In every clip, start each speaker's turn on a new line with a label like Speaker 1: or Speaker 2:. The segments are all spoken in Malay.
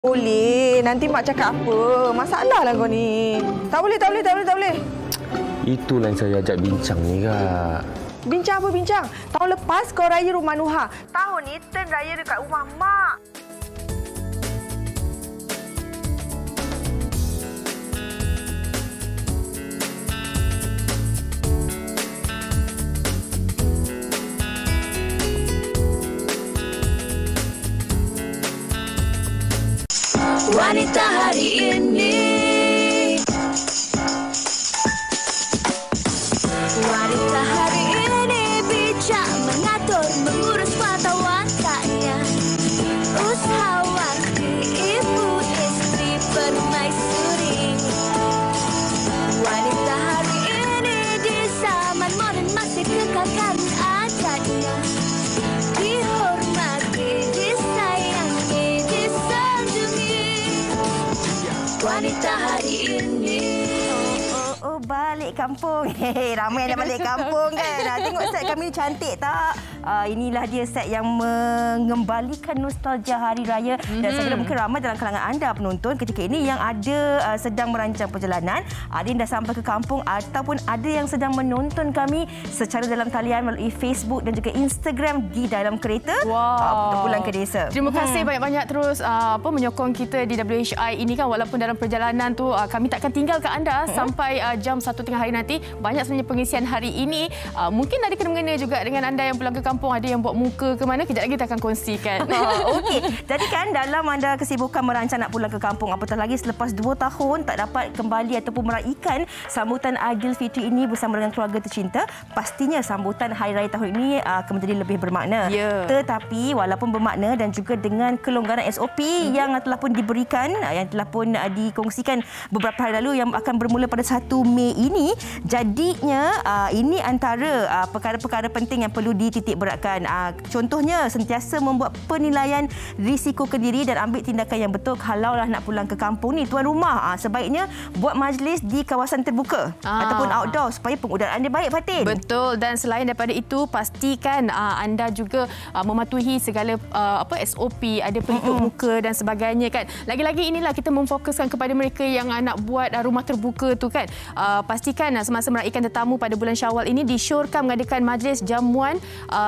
Speaker 1: Boleh, nanti mak cakap apa? Masalah lah kau ni. Tak boleh.
Speaker 2: Itulah yang saya ajak bincang ni, Kak.
Speaker 1: Bincang apa bincang? Tahun lepas kau raya rumah Nuha. Tahun ni turn raya dekat rumah mak.
Speaker 3: Wanita hari ini, wanita hari ini bijak mengatur, mengurus mata wataknya, usahawati, ibu istri permaisuri. Wanita hari ini di zaman modern masih kekalkan adatnya, dihormati, disayangi, disanjungi. Wanita hari ini.
Speaker 4: Oh, balik kampung. Ramai yang dah balik kampung kan. Tengok set kami ni cantik tak? Inilah dia set yang mengembalikan nostalgia hari raya. Dan saya kira mungkin ramai dalam kalangan anda penonton ketika ini yang ada sedang merancang perjalanan. Ada yang dah sampai ke kampung ataupun ada yang sedang menonton kami secara dalam talian melalui Facebook dan juga Instagram di dalam kereta. Pulang ke desa.
Speaker 5: Terima kasih banyak-banyak terus menyokong kita di WHI ini kan, walaupun dalam perjalanan tu kami takkan tinggalkan anda sampai jam 1 tengah hari nanti. Banyak sebenarnya pengisian hari ini. Mungkin ada kena-mengena juga dengan anda yang pulang ke kampung, ada yang buat muka ke mana, kejap lagi kita akan kongsikan.
Speaker 4: Okey. Jadi kan dalam anda kesibukan merancang nak pulang ke kampung, apatah lagi selepas 2 tahun tak dapat kembali ataupun meraihkan sambutan Aidilfitri ini bersama dengan keluarga tercinta, pastinya sambutan hari raya tahun ini akan menjadi lebih bermakna. Tetapi walaupun bermakna dan juga dengan kelonggaran SOP yang telah pun diberikan, yang telah pun dikongsikan beberapa hari lalu yang akan bermula pada 1 Mei ini, jadinya ini antara perkara-perkara penting yang perlu dititik beratkan. Contohnya sentiasa membuat penilaian risiko ke diri dan ambil tindakan yang betul kalaulah nak pulang ke kampung ni. Tuan rumah sebaiknya buat majlis di kawasan terbuka ataupun outdoor supaya pengudaraan dia baik, Fatin.
Speaker 5: Betul, dan selain daripada itu pastikan anda juga mematuhi segala SOP, ada pelitup muka dan sebagainya kan. Lagi-lagi inilah kita memfokuskan kepada mereka yang nak buat rumah terbuka tu kan. Pastikan semasa meraihkan tetamu pada bulan Syawal ini disyorkan mengadakan majlis jamuan,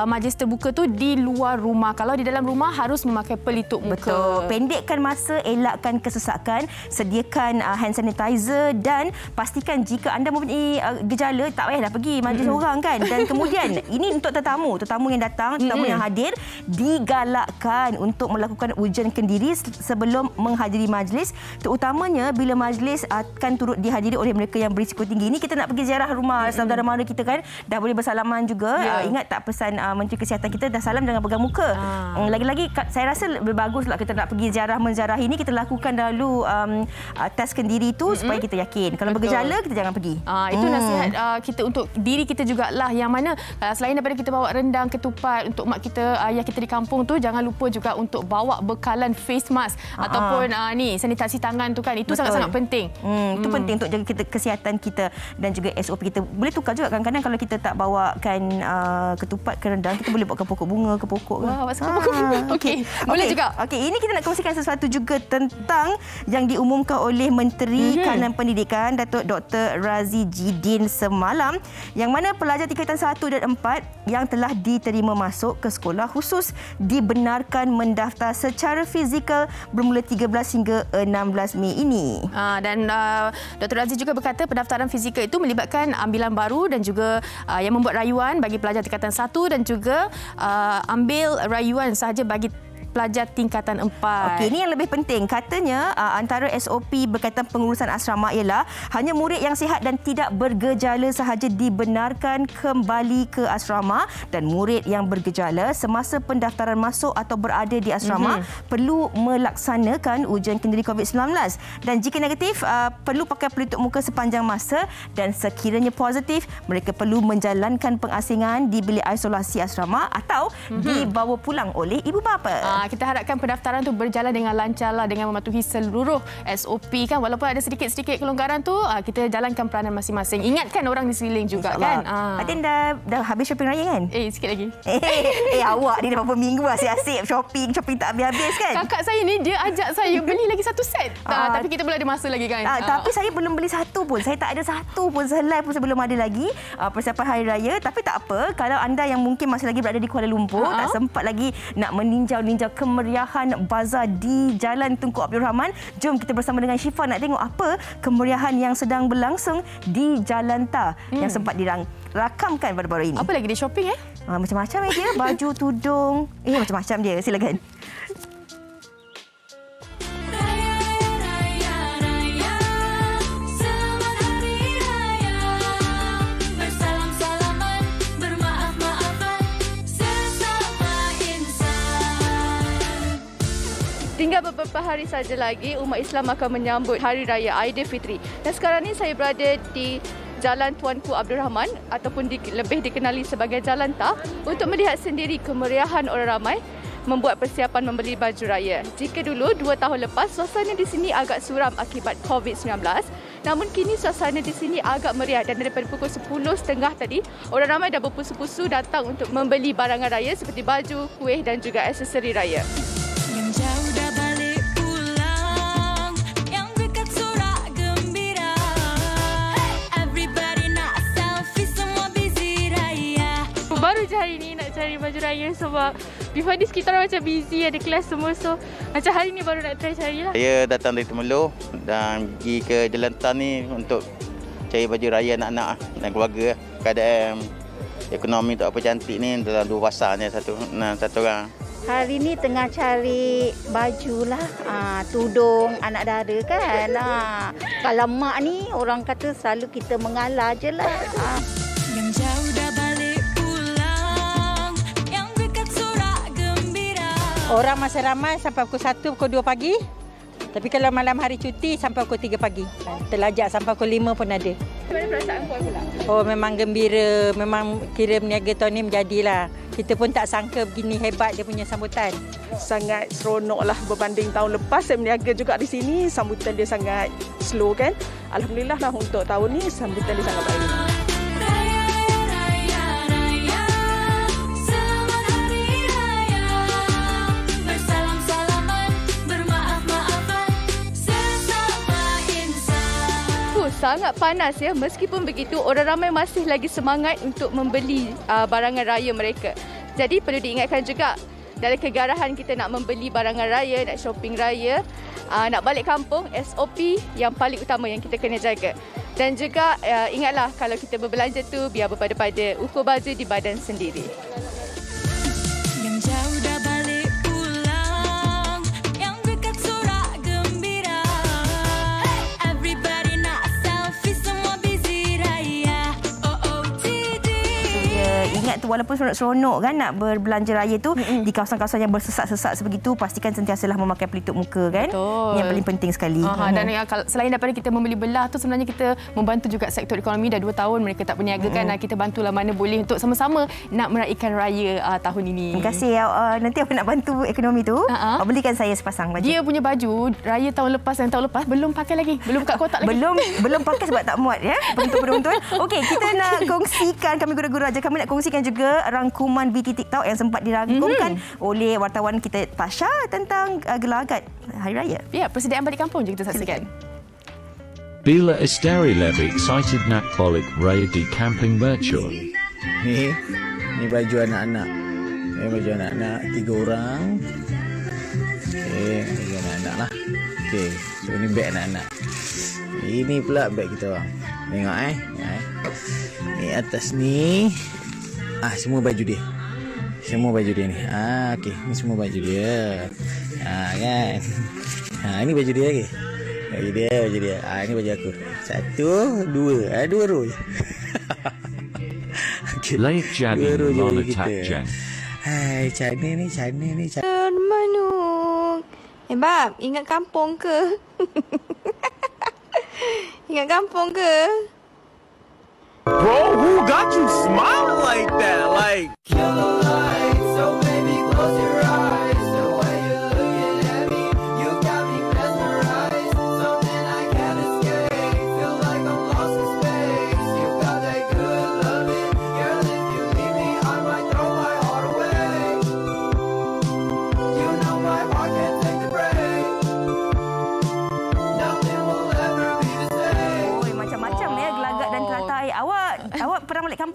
Speaker 5: majlis terbuka tu di luar rumah. Kalau di dalam rumah harus memakai pelitup muka.
Speaker 4: Betul. Pendekkan masa, elakkan kesesakan, sediakan hand sanitizer dan pastikan jika anda mempunyai gejala tak payahlah pergi majlis orang kan. Dan kemudian ini untuk tetamu yang datang, tetamu yang hadir digalakkan untuk melakukan ujian kendiri sebelum menghadiri majlis, terutamanya bila majlis akan turut dihadiri oleh mereka yang berisiko tinggi. Ini kita nak pergi ziarah rumah saudara mara kita kan, dah boleh bersalaman juga. Ingat tak pesan Menteri Kesihatan kita, dah salam jangan pegang muka. Lagi-lagi saya rasa lebih baguslah kita nak pergi menziarah ini, kita lakukan dahulu test kendiri itu supaya kita yakin. Kalau bergejala kita jangan pergi.
Speaker 5: Itu nasihat kita untuk diri kita jugalah, yang mana selain daripada kita bawa rendang, ketupat untuk mak kita, ayah kita di kampung tu, jangan lupa juga untuk bawa bekalan face mask ataupun sanitasi tangan tu kan. Itu sangat-sangat penting.
Speaker 4: Itu penting untuk jaga kesihatan kita dan juga SOP kita. Boleh tukar juga kadang-kadang kalau kita tak bawakan ketupat ke rendang, kita boleh bawakan pokok bunga ke pokok.
Speaker 5: Okey. Boleh juga.
Speaker 4: Okey, ini kita nak kongsikan sesuatu juga tentang yang diumumkan oleh Menteri Kanan Pendidikan Datuk Dr. Razi Jidin semalam, yang mana pelajar tingkatan 1 dan 4 yang telah diterima masuk ke sekolah khusus dibenarkan mendaftar secara fizikal bermula 13 hingga 16 Mei ini.
Speaker 5: Dan Dr. Razi juga berkata pendaftaran fizikal itu melibatkan ambilan baru dan juga yang membuat rayuan bagi pelajar tingkatan 1 dan juga ambil rayuan sahaja bagi pelajar tingkatan 4.
Speaker 4: Okey, ini yang lebih penting. Katanya antara SOP berkaitan pengurusan asrama ialah hanya murid yang sihat dan tidak bergejala sahaja dibenarkan kembali ke asrama, dan murid yang bergejala semasa pendaftaran masuk atau berada di asrama perlu melaksanakan ujian kendiri COVID-19, dan jika negatif perlu pakai pelitup muka sepanjang masa, dan sekiranya positif mereka perlu menjalankan pengasingan di bilik isolasi asrama atau dibawa pulang oleh ibu bapa.
Speaker 5: Kita harapkan pendaftaran tu berjalan dengan lancar lah, dengan mematuhi seluruh SOP kan. Walaupun ada sedikit-sedikit kelonggaran tu, kita jalankan peranan masing-masing. Ingatkan orang di sekeliling juga kan.
Speaker 4: Atin dah habis shopping raya kan?
Speaker 5: Sikit lagi.
Speaker 4: Awak ni dah berapa minggu asyik-asyik shopping tak habis-habis kan?
Speaker 5: Kakak saya ni dia ajak saya beli lagi satu set. Tapi kita belum ada masa lagi kan.
Speaker 4: Tapi saya belum beli satu pun. Saya tak ada satu pun. Sehelai pun saya belum ada lagi persiapan Hari Raya. Tapi tak apa. Kalau anda yang mungkin masih lagi berada di Kuala Lumpur, tak sempat lagi nak meninjau-ninjau kemeriahan bazar di Jalan Tunku Abdul Rahman, jom kita bersama dengan Syifa nak tengok apa kemeriahan yang sedang berlangsung di Jalan Ta yang sempat dirakamkan baru-baru ini.
Speaker 5: Apa lagi dia shopping
Speaker 4: Macam-macam dia. Baju, tudung. Macam-macam dia. Silakan.
Speaker 6: Tinggal beberapa hari saja lagi umat Islam akan menyambut Hari Raya Aidilfitri. Dan sekarang ni saya berada di Jalan Tuanku Abdul Rahman ataupun lebih dikenali sebagai Jalan Ta untuk melihat sendiri kemeriahan orang ramai membuat persiapan membeli baju raya. Jika dulu 2 tahun lepas suasana di sini agak suram akibat COVID-19, namun kini suasana di sini agak meriah dan daripada pukul 10.30 tadi orang ramai dah berpusu-pusu datang untuk membeli barangan raya seperti baju, kuih dan juga aksesori raya.
Speaker 3: Yang jauh dah balik pulang, yang dekat sorak gembira. Everybody nak selfie, semua busy raya.
Speaker 6: Baru je hari ni nak cari baju raya sebab before this kita orang macam busy, ada kelas semua. So macam hari ni baru nak try cari lah.
Speaker 7: Saya datang dari Temerloh dan pergi ke Jalan Tan ni untuk cari baju raya anak-anak dan keluarga. Keadaan ekonomi tak apa cantik ni dalam 2 pasar ni satu orang.
Speaker 8: Hari ni tengah cari baju lah, tudung anak dara kan. Kalau mak ni orang kata selalu kita mengalah je lah.
Speaker 3: Yang jauh dah balik pulang, yang dekat sorak gembira.
Speaker 9: Orang masih ramai sampai pukul 1, pukul 2 pagi. Tapi kalau malam hari cuti sampai pukul 3 pagi. Terlajak sampai pukul 5 pun ada.
Speaker 6: Bagaimana perasaan puan pula?
Speaker 9: Memang gembira. Memang kira berniaga tahun ni menjadilah. Kita pun tak sangka begini hebat dia punya sambutan.
Speaker 10: Sangat seronok lah berbanding tahun lepas. Saya berniaga juga di sini. Sambutan dia sangat slow kan. Alhamdulillah lah untuk tahun ni sambutan dia sangat baik.
Speaker 6: Sangat panas ya. Meskipun begitu, orang ramai masih lagi semangat untuk membeli barangan raya mereka. Jadi perlu diingatkan juga dalam kegarahan kita nak membeli barangan raya, nak shopping raya, nak balik kampung, SOP yang paling utama yang kita kena jaga. Dan juga ingatlah kalau kita berbelanja tu biar berpada-pada, ukur baju di badan sendiri.
Speaker 3: Yang jauh dah balik pulang, yang dekat sorak gembira. Everybody nak selfie, semua busy raya. OOTD.
Speaker 4: Ingat tu walaupun seronok kan nak berbelanja raya tu di kawasan-kawasan yang bersesak-sesak sebegitu, pastikan sentiasalah memakai pelitup muka kan.
Speaker 5: Betul.
Speaker 4: Yang paling penting sekali.
Speaker 5: Dan selain daripada kita membeli belah tu, sebenarnya kita membantu juga sektor ekonomi. Dah 2 tahun mereka tak berniaga kan. Kita bantulah mana boleh untuk sama-sama nak meraihkan raya tahun ini.
Speaker 4: Terima kasih. Nanti awak nak bantu ekonomi tu, belikan saya sepasang baju.
Speaker 5: Dia punya baju raya tahun lepas dan tahun lepas belum pakai lagi. Belum buka kotak lagi.
Speaker 4: Belum pakai sebab tak muat ya. Penonton-penonton. Okey, kita nak kongsikan, kami guru-guru aja, kami nak kongsikan juga rangkuman BT TikTok yang sempat dirangkumkan oleh wartawan kita Tasha tentang gelagat Hari Raya.
Speaker 5: Ya, persediaan balik kampung juga kita saksikan.
Speaker 11: Bila Esteri Levy excited nak balik raya di camping virtual.
Speaker 12: Ni baju anak-anak. Ini baju anak-anak 3 orang. Okey, baju anak-anak lah. Okey, so ni beg anak-anak. Ini pula beg kita orang. Tengok Ni atas ni. Semua baju dia. Semua baju dia ni. Okey, ni semua baju dia. Kan. Ini baju dia okey. Baju dia. Ini baju aku. 1, 2. 2 roll.
Speaker 11: Laik jadi Lona Tak Jan.
Speaker 12: Hai, Cana ni.
Speaker 1: Manung. Bab, ingat kampung ke? Ingat kampung ke?
Speaker 13: Bro, who got you smiling like that? Like, kill the lights, so baby, close your eyes. The way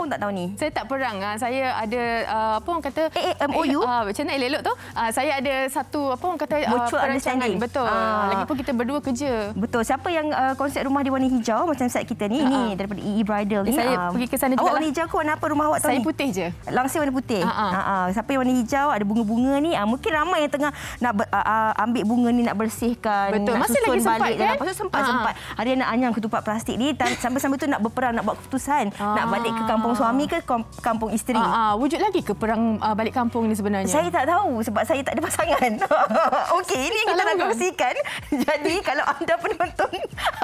Speaker 4: tak tahun ni?
Speaker 5: Saya tak perang. Saya ada apa orang kata
Speaker 4: MOU.
Speaker 5: Macam mana elok tu? Saya ada satu apa orang kata
Speaker 4: mutual understanding.
Speaker 5: Betul. Lagipun kita berdua kerja.
Speaker 4: Betul. Siapa yang konsep rumah di warna hijau macam set kita ni? Ini daripada EE Bridal ni.
Speaker 5: Saya pergi ke sana juga.
Speaker 4: Awak warna hijau, warna apa rumah awak tahun ni?
Speaker 5: Saya putih je.
Speaker 4: Langsir warna putih. Siapa yang warna hijau, ada bunga-bunga ni, mungkin ramai yang tengah nak ambil bunga ni nak bersihkan.
Speaker 5: Betul.
Speaker 4: Nak
Speaker 5: masih lagi sempat kan?
Speaker 4: Pasal sempat. Ada yang nak anyam ketupat plastik ni, sambil-sambil tu nak berperang, nak buat keputusan. Nak balik ke kampung suami ke kampung isteri.
Speaker 5: Wujud lagi ke perang balik kampung ni sebenarnya?
Speaker 4: Saya tak tahu sebab saya tak ada pasangan. Okey, ini yang kita nak kongsikan. Jadi kalau anda penonton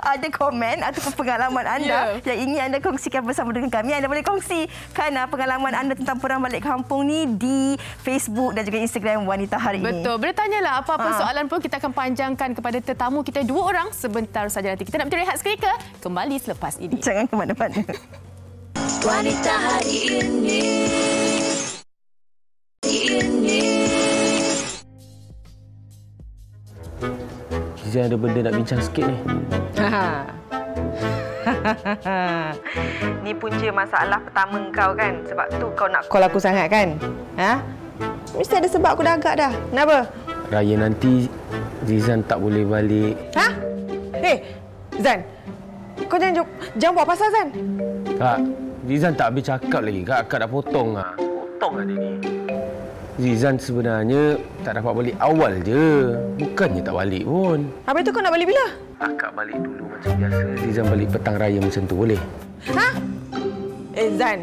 Speaker 4: ada komen ataupun pengalaman anda yang ingin anda kongsikan bersama dengan kami, anda boleh kongsikan pengalaman anda tentang perang balik kampung ni di Facebook dan juga Instagram Wanita Hari Ini.
Speaker 5: Betul. Bertanyalah apa-apa soalan pun kita akan panjangkan kepada tetamu kita 2 orang sebentar saja nanti. Kita nak berehat seketika, kembali selepas ini.
Speaker 4: Jangan ke mana-mana.
Speaker 3: Wanita Hari Ini.
Speaker 2: Zizan ada benda nak bincang sikit ni.
Speaker 1: Ni punca masalah pertama kau kan. Sebab tu kau nak call aku sangat kan? Mesti ada sebab aku dah agak dah. Kenapa?
Speaker 2: Raya nanti Zizan tak boleh balik.
Speaker 1: Zan. Kau jangan buat pasal Zan.
Speaker 2: Kak, Zizan tak habis cakap lagi. Kak dah potong lah. Potong lah dia ni. Zizan sebenarnya tak dapat balik awal je. Bukannya tak balik pun.
Speaker 1: Habis tu kau nak balik bila?
Speaker 2: Akak balik dulu macam biasa. Zizan balik petang raya macam tu, boleh?
Speaker 1: Zan.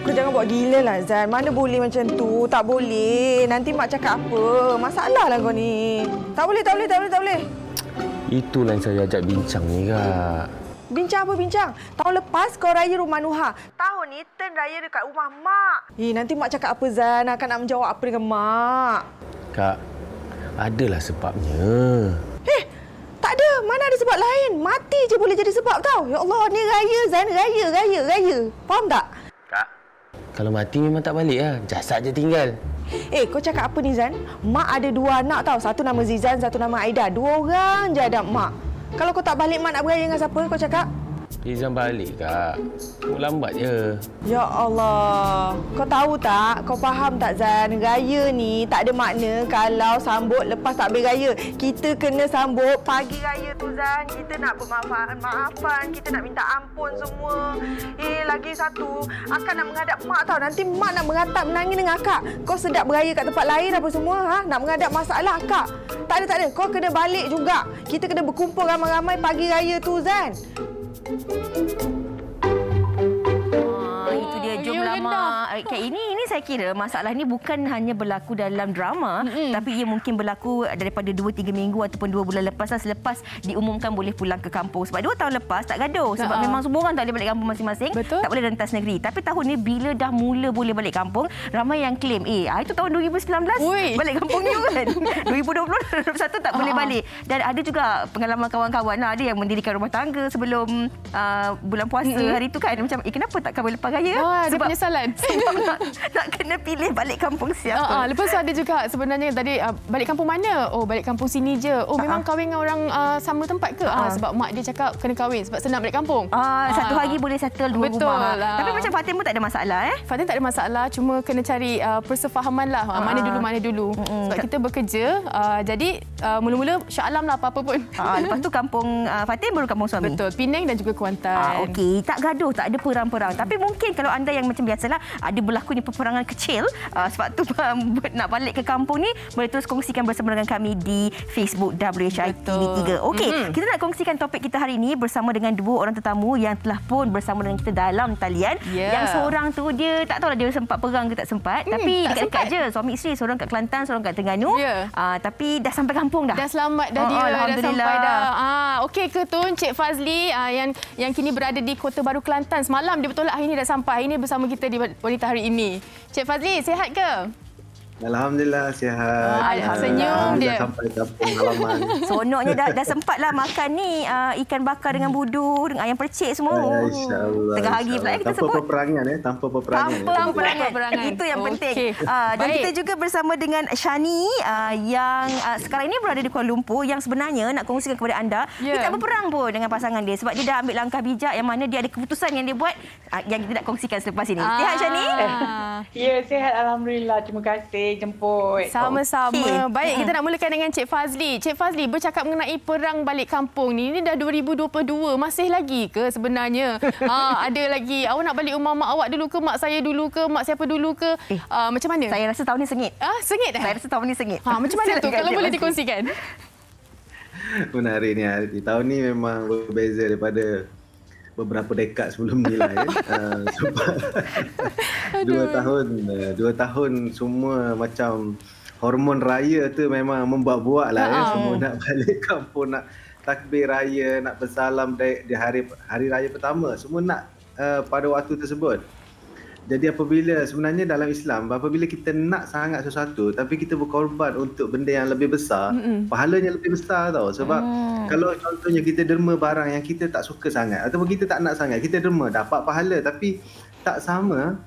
Speaker 1: Kau jangan buat gila lah Zan. Mana boleh macam tu? Tak boleh. Nanti mak cakap apa? Masalah lah kau ni. Tak boleh.
Speaker 2: Itulah yang saya ajak bincang ni, Kak.
Speaker 1: Bincang apa bincang? Tahun lepas kau raya rumah Nuha. Tahun ni turn raya dekat rumah mak. Nanti mak cakap apa Zan? Akan nak menjawab apa dengan mak?
Speaker 2: Kak, adalah sebabnya.
Speaker 1: Tak ada. Mana ada sebab lain? Mati je boleh jadi sebab tau. Ya Allah, ni raya Zan. Raya. Faham tak?
Speaker 2: Kak, kalau mati memang tak balik lah. Jasad je tinggal.
Speaker 1: Kau cakap apa ni Zan? Mak ada 2 anak tau. Satu nama Zizan, satu nama Aida. 2 orang je ada mak. Kalau kau tak balik, mak nak beraya dengan siapa? Kau cakap?
Speaker 2: Zizan balik, Kak. Lambat je.
Speaker 1: Ya Allah. Kau tahu tak? Kau faham tak Zan? Raya ni tak ada makna kalau sambut lepas tak habis raya. Kita kena sambut pagi raya tu Zan. Kita nak bermaafan. Kita nak minta ampun semua. Lagi satu. Akak nak menghadap mak tau. Nanti mak nak meratap menangis dengan akak. Kau sedap beraya kat tempat lain apa semua. Nak menghadap masalah akak. Tak ada. Kau kena balik juga. Kita kena berkumpul ramai-ramai pagi raya tu Zan.
Speaker 4: Itu dia. Jomlah mak. Ini saya kira masalah ni bukan hanya berlaku dalam drama, tapi ia mungkin berlaku daripada 2-3 minggu ataupun 2 bulan lepas selepas diumumkan boleh pulang ke kampung. Sebab 2 tahun lepas tak gaduh. Sebab memang semua orang tak boleh balik kampung masing-masing. Tak boleh rentas negeri. Tapi tahun ni bila dah mula boleh balik kampung, ramai yang claim, itu tahun 2019 balik kampung ni kan. 2020 tak boleh balik. Dan ada juga pengalaman kawan-kawan ada yang mendirikan rumah tangga sebelum bulan puasa hari tu kan. Macam, kenapa tak kahwin lepas raya?
Speaker 5: Sebab penyesalan.
Speaker 4: Sebab nak kena pilih balik kampung siapa.
Speaker 5: Lepas tu ada juga sebenarnya tadi balik kampung mana? Balik kampung sini je. Memang kahwin dengan orang sama tempat ke? Sebab mak dia cakap kena kahwin sebab senang balik kampung.
Speaker 4: Satu hari boleh settle 2
Speaker 5: Betul
Speaker 4: rumah.
Speaker 5: lah.
Speaker 4: Tapi macam Fatin pun tak ada masalah
Speaker 5: Fatin tak ada masalah, cuma kena cari persefahaman lah. Mana dulu. Sebab kita bekerja. Jadi mula-mula Shah Alam lah apa-apa pun.
Speaker 4: Lepas tu kampung Fatin baru kampung suami.
Speaker 5: Betul. Penang dan juga Kuantan.
Speaker 4: Okey, tak gaduh, tak ada perang-perang. Tapi mungkin kalau anda yang macam biasalah ada berlakunya peperangan kecil, sebab tu nak balik ke kampung ni, boleh terus kongsikan bersama dengan kami di Facebook WHI TV3. Okey, kita nak kongsikan topik kita hari ini bersama dengan 2 orang tetamu yang telah pun bersama dengan kita dalam talian. Yang seorang tu dia tak tahulah dia sempat perang ke tak sempat, tapi dekat-dekat je. Suami isteri, seorang kat Kelantan, seorang kat Terengganu. Tapi dah sampai kampung dah.
Speaker 5: Dah selamat dah dia.
Speaker 4: Alhamdulillah.
Speaker 5: Dah sampai dah. Okey ke tu Encik Fazli yang kini berada di Kota Baru Kelantan. Semalam dia betul lah hari ini dah sampai. Hari ini bersama kita di Wanita Hari Ini. Cik Fazli, sihat ke?
Speaker 13: Alhamdulillah sihat.
Speaker 5: Senyum dia.
Speaker 13: Sampai kampung halaman.
Speaker 4: Seronoknya dah sempatlah makan ni ikan bakar dengan budu, dengan ayam percik semua.
Speaker 13: InsyaAllah.
Speaker 4: Tengah hari pula kita sebut.
Speaker 13: Tanpa peperangan.
Speaker 4: Tanpa peperangan. Itu yang penting. Dan kita juga bersama dengan Shani yang sekarang ini berada di Kuala Lumpur, yang sebenarnya nak kongsikan kepada anda, dia tak berperang pun dengan pasangan dia sebab dia dah ambil langkah bijak yang mana dia ada keputusan yang dia buat yang kita nak kongsikan selepas ini. Sihat Shani?
Speaker 14: Ya, sihat alhamdulillah. Terima kasih jemput.
Speaker 5: Sama-sama. Baik, kita nak mulakan dengan Cik Fazli. Cik Fazli, bercakap mengenai perang balik kampung ni dah 2022. Masih lagi ke sebenarnya? Ada lagi, awak nak balik rumah mak awak dulu ke, mak saya dulu ke, mak siapa dulu ke? Macam mana?
Speaker 4: Saya rasa tahun ni sengit.
Speaker 5: Sengit dah?
Speaker 4: Saya rasa tahun ni sengit.
Speaker 5: Macam mana tu? Kalau boleh dikongsikan.
Speaker 13: Menarik ni. Tahun ni memang berbeza daripada beberapa dekad sebelum ni lah. Sebab 2 tahun semua macam hormon raya tu memang membuat-buat lah. Semua nak balik kampung, nak takbir raya, nak bersalam di hari raya pertama. Semua nak pada waktu tersebut. Jadi apabila sebenarnya dalam Islam, apabila kita nak sangat sesuatu tapi kita berkorban untuk benda yang lebih besar, pahalanya lebih besar tau. Sebab kalau contohnya kita derma barang yang kita tak suka sangat ataupun kita tak nak sangat, kita derma dapat pahala, tapi tak sama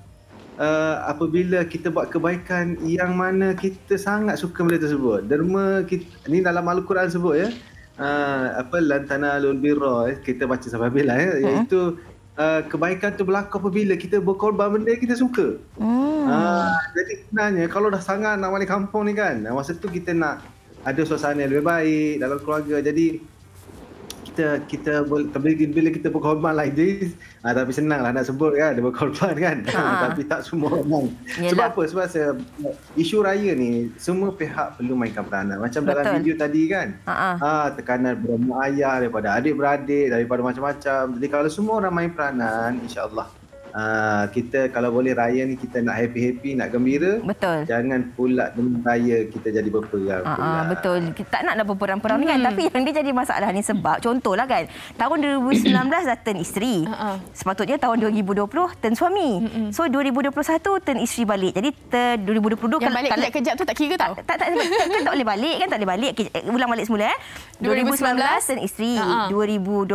Speaker 13: apabila kita buat kebaikan yang mana kita sangat suka benda tersebut. Derma kita, ni dalam Al-Quran sebut ya, lan tanalul birra, kita baca sampai bila iaitu kebaikan tu berlaku apabila kita berkorban benda yang kita suka. Jadi sebenarnya kalau dah sangat nak balik kampung ni kan, masa tu kita nak ada suasana yang lebih baik dalam keluarga. Jadi kita bila kita berkorban like this, tapi senanglah nak sebut kan, dia berkorban kan. Tapi tak semua orang. Sebab apa? Sebab isu raya ni semua pihak perlu mainkan peranan. Macam dalam video tadi kan, tekanan beramuk ayah daripada adik-beradik, daripada macam-macam. Jadi kalau semua orang main peranan, insya-Allah kita kalau boleh raya ni kita nak happy-happy, nak gembira.
Speaker 4: Betul.
Speaker 13: Jangan pula dengan raya kita jadi berperang pula.
Speaker 4: Betul. Kita tak nak berperang-perang ni kan. Tapi yang dia jadi masalah ni sebab contohlah kan, tahun 2019 dah turn isteri. Sepatutnya tahun 2020 turn suami. So 2021 turn isteri balik. Jadi 2022
Speaker 5: yang balik kejap tu tak kira tau.
Speaker 4: Tak boleh balik kan, tak boleh balik. Ulang balik semula 2019 turn isteri, 2020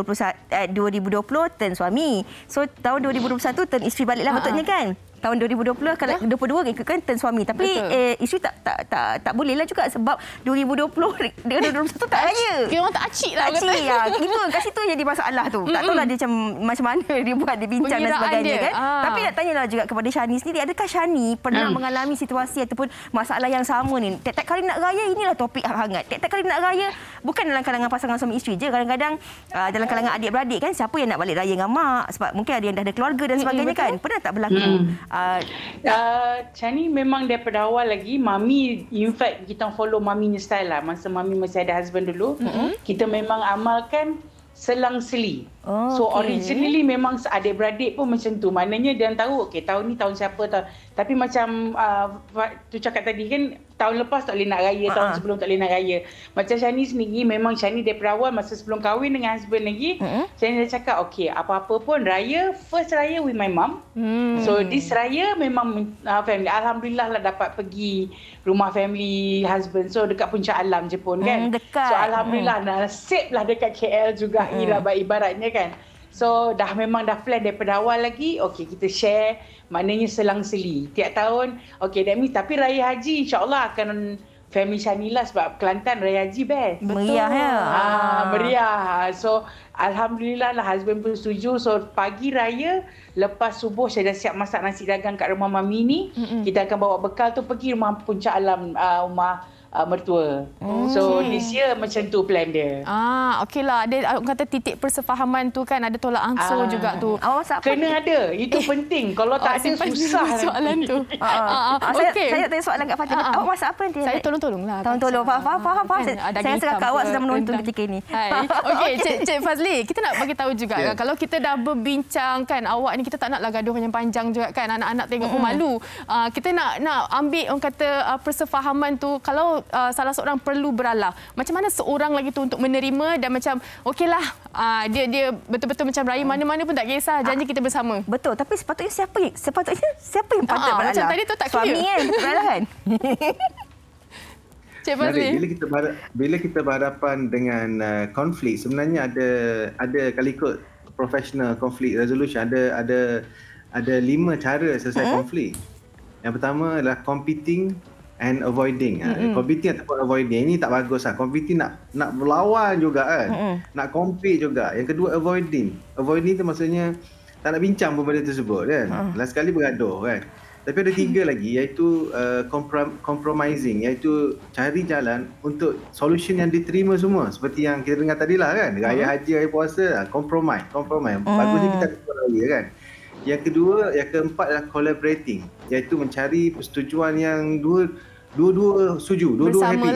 Speaker 4: turn suami. So tahun 2021 turn isteri balik lah patutnya kan. Tahun 2020 kalau 22 ikutkan turn suami. Tapi isteri tak boleh lah juga sebab 2020 dengan 2021 tak raya.
Speaker 5: Kira orang tak acik lah.
Speaker 4: Tak acik lah. Itu kat situ jadi masalah tu. Tak tahulah dia macam mana dia buat, dia bincang dan sebagainya kan. Tapi nak tanyalah juga kepada Shani sendiri, adakah Shani pernah mengalami situasi ataupun masalah yang sama ni? Tiap-tiap kali nak raya inilah topik hangat. Tiap-tiap kali nak raya bukan dalam kalangan pasangan suami isteri je, kadang-kadang dalam kalangan adik-beradik kan, siapa yang nak balik raya dengan mak sebab mungkin ada yang dah ada keluarga dan sebagainya kan. Pernah tak berlaku?
Speaker 14: Shani memang daripada awal lagi, Mami, in fact kita follow Mami ni style lah. Masa Mami masih ada husband dulu, kita memang amalkan selang-seli. So originally memang adik-beradik pun macam tu. Maknanya dia tahu tahun ni tahun siapa tahu. Tapi macam tu cakap tadi kan, tahun lepas tak boleh nak raya, tahun sebelum tak boleh nak raya. Macam Shani sendiri, memang Shani daripada awal masa sebelum kahwin dengan husband lagi, Shani dah cakap apa-apa pun raya, first raya with my mum. So this raya memang family. Alhamdulillah lah dapat pergi rumah family husband. So dekat Puncak Alam je pun kan. So alhamdulillah nasib lah dekat KL juga ibaratnya kan. So memang dah plan daripada awal lagi. Kita share, maknanya selang-seli tiap tahun. That means tapi raya haji insya-Allah akan family Shani lah sebab Kelantan raya haji best.
Speaker 4: Meriah ya.
Speaker 14: Meriah. So alhamdulillah lah husband pun setuju. So pagi raya lepas subuh saya dah siap masak nasi dagang kat rumah Mami ni. Kita akan bawa bekal tu pergi rumah Puncak Alam, rumah mertua. So this year macam tu plan dia.
Speaker 5: Okeylah, ada orang kata titik persefahaman tu kan, ada tolak ansur juga tu.
Speaker 14: Kena ada. Itu penting. Kalau tak ada susah
Speaker 5: soalan tu.
Speaker 4: Saya tanya soalan kat Fatimah. Awak masak apa nanti?
Speaker 5: Saya tolong-tolonglah.
Speaker 4: Tolong. Faham. Saya rasa kakak awak sedang menonton ketika ini.
Speaker 5: Okey, Cik Fazli, kita nak bagi tahu juga kalau kita dah berbincang kan, awak ni kita tak naklah gaduh yang panjang juga kan, anak-anak tengok pun malu. Kita nak ambil orang kata persefahaman tu, kalau salah seorang perlu beralah. Macam mana seorang lagi tu untuk menerima dan macam okeylah, dia betul-betul macam raya mana-mana pun tak kisah, janji kita bersama.
Speaker 4: Betul, tapi sepatutnya siapa yang patut beralah?
Speaker 5: Macam tadi tu tak
Speaker 4: suami
Speaker 5: clear.
Speaker 4: Suami beralah kan?
Speaker 5: Cik Fazli.
Speaker 13: Bila kita berhadapan dengan konflik, sebenarnya ada kalau ikut professional conflict resolution ada 5 cara selesai konflik. Yang pertama adalah competing and avoiding. Competing ataupun avoiding ini tak bagus lah. Competing nak berlawan juga kan. Nak compete juga. Yang kedua avoiding. Avoiding tu maksudnya tak nak bincang pun benda tersebut kan. Last sekali bergaduh kan. Tapi ada 3 lagi, iaitu compromising, iaitu cari jalan untuk solution yang diterima semua. Seperti yang kita dengar tadilah kan, raya haji, raya puasa, compromise. Bagusnya kita raya kan. Yang kedua, yang keempat adalah collaborating, iaitu mencari persetujuan yang dua-dua setuju, dua-dua happy.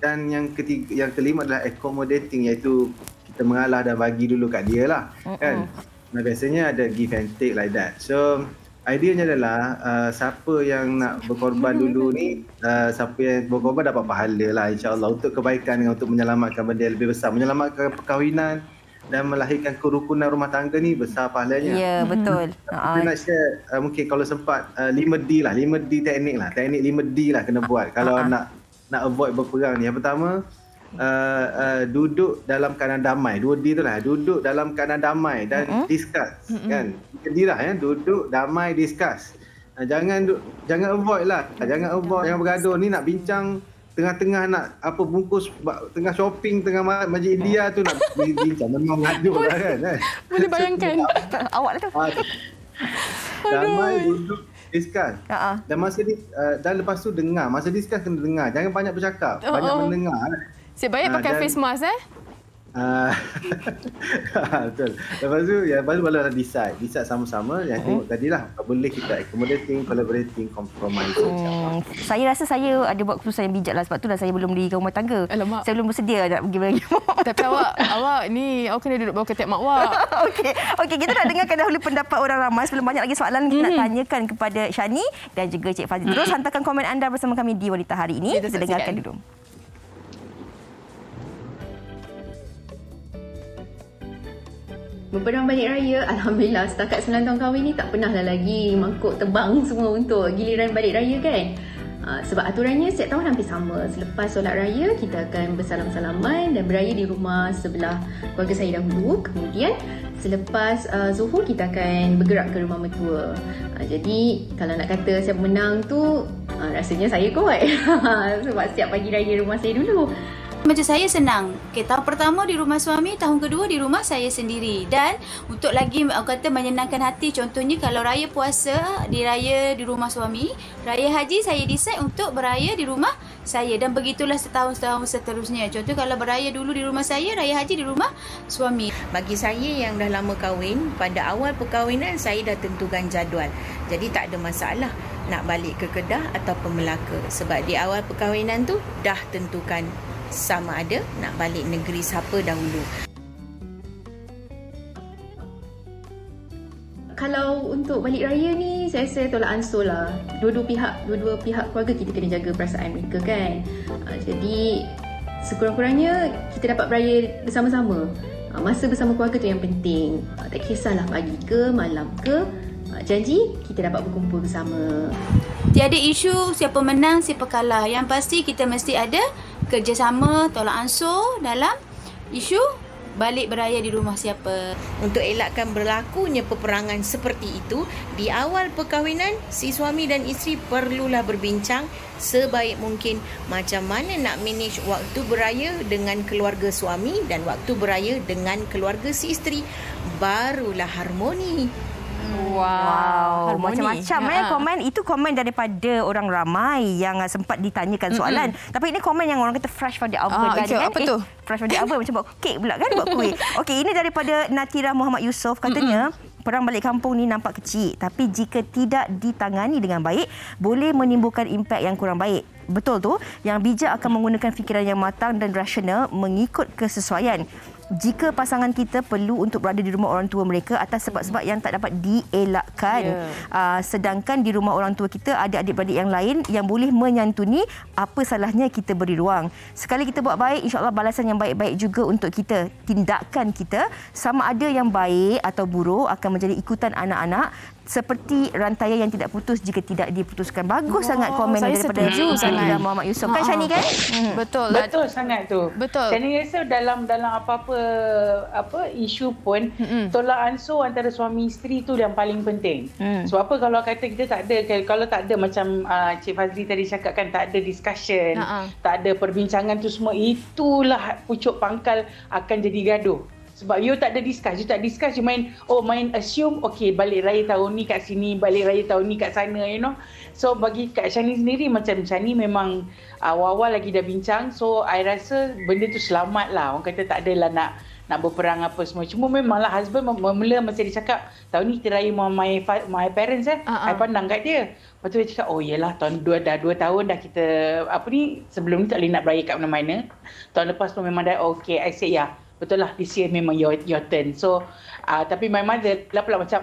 Speaker 13: Dan yang kelima adalah accommodating, iaitu kita mengalah dan bagi dulu kat dia lah kan. Nah, biasanya ada give and take like that. So ideanya adalah siapa yang nak berkorban dulu ni, siapa yang berkorban dapat pahala lah insya-Allah untuk kebaikan dengan untuk menyelamatkan benda yang lebih besar, menyelamatkan perkahwinan dan melahirkan kerukunan rumah tangga ni besar pahalanya.
Speaker 4: Ya, betul.
Speaker 13: Saya nak share mungkin kalau sempat 5D lah, 5D teknik lah. Teknik 5D lah kena buat kalau nak avoid berperang ni. Yang pertama, duduk dalam keadaan damai. 2D tu lah, duduk dalam keadaan damai dan discuss kan. Kedilah ya, duduk damai discuss. Jangan avoid lah. Jangan bergaduh ni, nak bincang tengah-tengah nak apa bungkus, tengah shopping, tengah Masjid India tu nak bincang, memang mengajuk lah kan.
Speaker 5: Boleh bayangkan.
Speaker 4: Awak lah tu.
Speaker 13: Damai, duduk, discuss. Dan dan lepas tu dengar. Masa discuss kena dengar. Jangan banyak bercakap, banyak mendengar.
Speaker 5: Siap baik pakai face mask
Speaker 13: betul. Lepas tu baru decide sama-sama. Yang tengok tadilah boleh kita accommodating, collaborating, compromising.
Speaker 4: Saya rasa saya ada buat keputusan yang bijak lah, sebab tu saya belum berdiri rumah tangga.
Speaker 5: Alamak.
Speaker 4: Saya belum bersedia nak pergi.
Speaker 5: Tapi awak ni awak kena duduk bawah ketiak mak awak.
Speaker 4: Okey, kita nak dengarkan dahulu pendapat orang ramai sebelum banyak lagi soalan kita nak tanyakan kepada Shani dan juga Cik Fazli. Terus hantarkan komen anda bersama kami di Wanita Hari ini. Kita dengarkan dulu.
Speaker 15: Berperang balik raya, Alhamdulillah setakat 9 tahun kahwin ni tak pernah lah lagi mangkuk terbang semua untuk giliran balik raya kan. Sebab aturannya setiap tahun hampir sama. Selepas solat raya, kita akan bersalam-salaman dan beraya di rumah sebelah keluarga saya dahulu. Kemudian selepas zuhur, kita akan bergerak ke rumah mertua. Jadi kalau nak kata siapa menang tu, rasanya saya kot. Sebab setiap pagi raya rumah saya dulu.
Speaker 16: Macam saya senang. Okay, tahun pertama di rumah suami, tahun kedua di rumah saya sendiri. Dan untuk lagi kata menyenangkan hati, contohnya kalau raya puasa diraya di rumah suami, raya haji saya decide untuk beraya di rumah saya, dan begitulah setahun-setahun seterusnya. Contoh kalau beraya dulu di rumah saya, raya haji di rumah suami.
Speaker 17: Bagi saya yang dah lama kahwin, pada awal perkahwinan saya dah tentukan jadual. Jadi tak ada masalah nak balik ke Kedah ataupun Melaka, sebab di awal perkahwinan tu dah tentukan sama ada nak balik negeri siapa dahulu.
Speaker 15: Kalau untuk balik raya ni, saya tolak ansur lah. Dua-dua pihak keluarga kita kena jaga perasaan mereka kan. Jadi sekurang-kurangnya kita dapat beraya bersama-sama. Masa bersama keluarga tu yang penting. Tak kisahlah pagi ke malam ke, janji kita dapat berkumpul bersama.
Speaker 16: Tiada isu siapa menang siapa kalah. Yang pasti kita mesti ada kerjasama, tolak ansur dalam isu balik beraya di rumah siapa.
Speaker 17: Untuk elakkan berlakunya peperangan seperti itu, di awal perkahwinan, si suami dan isteri perlulah berbincang sebaik mungkin macam mana nak manage waktu beraya dengan keluarga suami dan waktu beraya dengan keluarga si isteri. Barulah harmoni.
Speaker 4: Wow, macam-macam komen. Itu komen daripada orang ramai yang sempat ditanyakan soalan. Tapi ini komen yang orang kata fresh from the oven kan.
Speaker 5: Apa tu?
Speaker 4: Fresh from the oven macam buat kek pula kan, buat kuih. Okey, ini daripada Natira Muhammad Yusof, katanya perang balik kampung ni nampak kecil, tapi jika tidak ditangani dengan baik boleh menimbulkan impak yang kurang baik. Betul tu, yang bijak akan menggunakan fikiran yang matang dan rasional mengikut kesesuaian. jika pasangan kita perlu untuk berada di rumah orang tua mereka atas sebab-sebab yang tak dapat dielakkan. Sedangkan di rumah orang tua kita ada adik-beradik yang lain yang boleh menyantuni, apa salahnya kita beri ruang. Sekali kita buat baik, insya-Allah balasan yang baik-baik juga untuk kita. Tindakan kita sama ada yang baik atau buruk akan menjadi ikutan anak-anak, seperti rantaian yang tidak putus jika tidak diputuskan. Bagus sangat komen daripada Syani Muhammad Yusof. Kan Syani kan?
Speaker 5: Betul.
Speaker 14: Betul sangat tu.
Speaker 5: Betul.
Speaker 14: Syani rasa dalam apa-apa isu pun tolak ansur antara suami isteri tu yang paling penting. Sebab apa kalau kata kita tak ada, kalau tak ada macam Cik Fazli tadi cakap kan, tak ada discussion, tak ada perbincangan tu semua, itulah pucuk pangkal akan jadi gaduh. Sebab you tak ada discuss, you main assume, okey balik raya tahun ni kat sini, balik raya tahun ni kat sana, you know. So bagi Kak Syani sendiri, macam Syani memang awal-awal lagi dah bincang, so I rasa benda tu selamat lah. Orang kata tak adalah nak berperang apa semua. Cuma memanglah husband mula masa dia cakap, tahun ni kita raya my parents I pandang kat dia. Lepas tu dia cakap, oh yelah dah 2 tahun dah kita, sebelum ni tak boleh nak beraya kat mana-mana. Tahun lepas tu memang dah okay, I say ya. Betul lah, this year memang your turn. So, tapi my mother lah pula macam,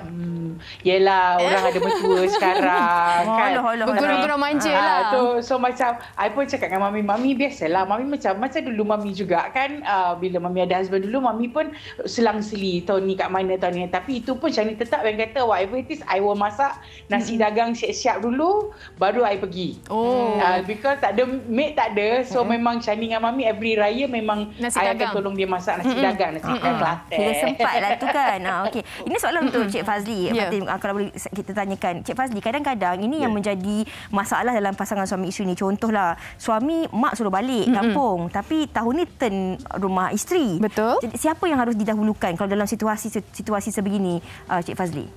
Speaker 14: yelah orang ada mertua sekarang. Kan?
Speaker 5: Bergurau-gurau manja lah.
Speaker 14: So macam, I pun cakap dengan Mami biasalah. Mami macam dulu Mami juga kan. Bila Mami ada husband dulu, Mami pun selang-seli tahun ni kat mana, tahun ni. Tapi itu pun Syani tetap yang kata, whatever it is, I will masak nasi dagang siap-siap dulu, baru I pergi. Because tak ada, maid tak ada. So memang Syani dengan Mami every raya memang nasi I akan tolong dia masak nasi dagang, nasi ikan Kelantan.
Speaker 4: Bila sempat lah tu kan. Okey. Ini soalan untuk Cik Fazli. Kalau boleh kita tanyakan. Cik Fazli, kadang-kadang ini yang menjadi masalah dalam pasangan suami isteri ni. Contohlah, suami mak suruh balik kampung, tapi tahun ni turn rumah isteri.
Speaker 5: Betul.
Speaker 4: Jadi, siapa yang harus didahulukan kalau dalam situasi sebegini, Cik Fazli?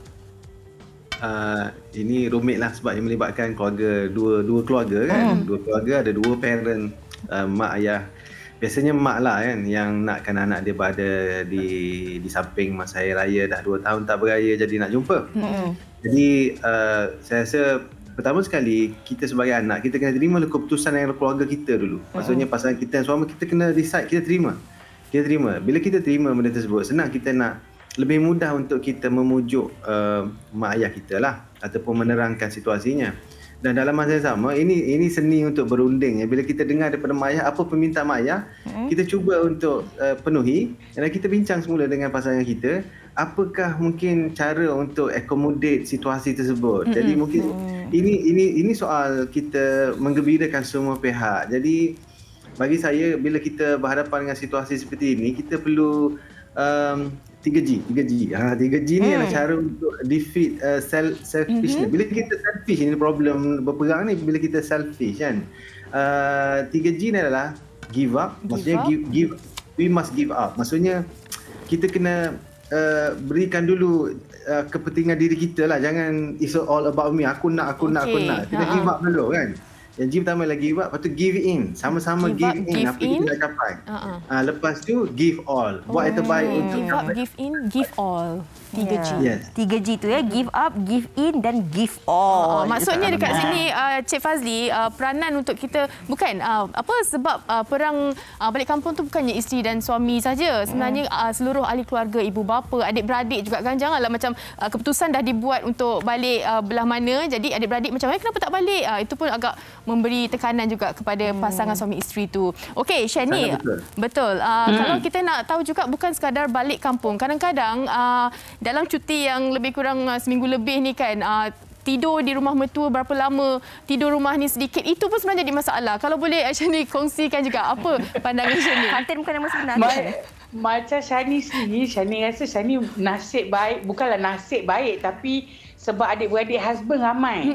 Speaker 13: Ini rumit lah sebab yang melibatkan keluarga, dua keluarga kan. Dua keluarga, ada dua parent, mak ayah. Biasanya mak lah kan yang nakkan anak dia berada di samping masa hari raya. Dah 2 tahun tak beraya jadi nak jumpa. Jadi saya rasa pertama sekali kita sebagai anak, kita kena terima keputusan yang keluarga kita dulu. Maksudnya pasangan kita dan suami, kita kena decide, kita terima. Bila kita terima benda tersebut, senang kita nak lebih mudah untuk kita memujuk mak ayah kita lah, ataupun menerangkan situasinya. Dan dalam masa yang sama, ini seni untuk berunding. Bila kita dengar daripada mak ayah, apa permintaan mak ayah, kita cuba untuk penuhi. Dan kita bincang semula dengan pasangan kita, apakah mungkin cara untuk accommodate situasi tersebut. Jadi mungkin ini soal kita menggembirakan semua pihak. Jadi bagi saya, bila kita berhadapan dengan situasi seperti ini, kita perlu 3G. 3G ni adalah cara untuk defeat selfishness. Bila kita selfish, ini problem berperang ni, bila kita selfish kan. 3G ni adalah give up. Maksudnya we must give up. Maksudnya kita kena berikan dulu kepentingan diri kita lah. Jangan it's all about me. Aku nak. Kita give up dulu kan. Yang G pertama lagi give up, lepas tu give in. Sama-sama give in apa yang kita nak capai. Lepas tu give all. Buat yang terbaik untuk
Speaker 5: give up, give in, give all. 3G.
Speaker 13: Yes.
Speaker 4: 3G tu ya, give up, give in dan give all.
Speaker 5: Maksudnya dekat sini Cik Fazli, peranan untuk kita bukan sebab perang balik kampung tu bukannya isteri dan suami saja. Sebenarnya seluruh ahli keluarga, ibu bapa, adik-beradik juga kan. Janganlah macam keputusan dah dibuat untuk balik belah mana, jadi adik-beradik macam kenapa tak balik? Itu pun agak memberi tekanan juga kepada pasangan suami isteri tu. Okey, Syani. Betul. Kalau kita nak tahu juga bukan sekadar balik kampung. Kadang-kadang dalam cuti yang lebih kurang seminggu lebih ni kan, tidur di rumah mertua berapa lama, tidur rumah ni sedikit, itu pun sebenarnya jadi masalah. Kalau boleh Syani kongsikan juga apa pandangan Syani.
Speaker 4: Fatin bukan nama sebenar.
Speaker 14: Macam Syani sendiri, Syani rasa Syani nasib baik, bukanlah nasib baik, tapi sebab adik-beradik husband ramai.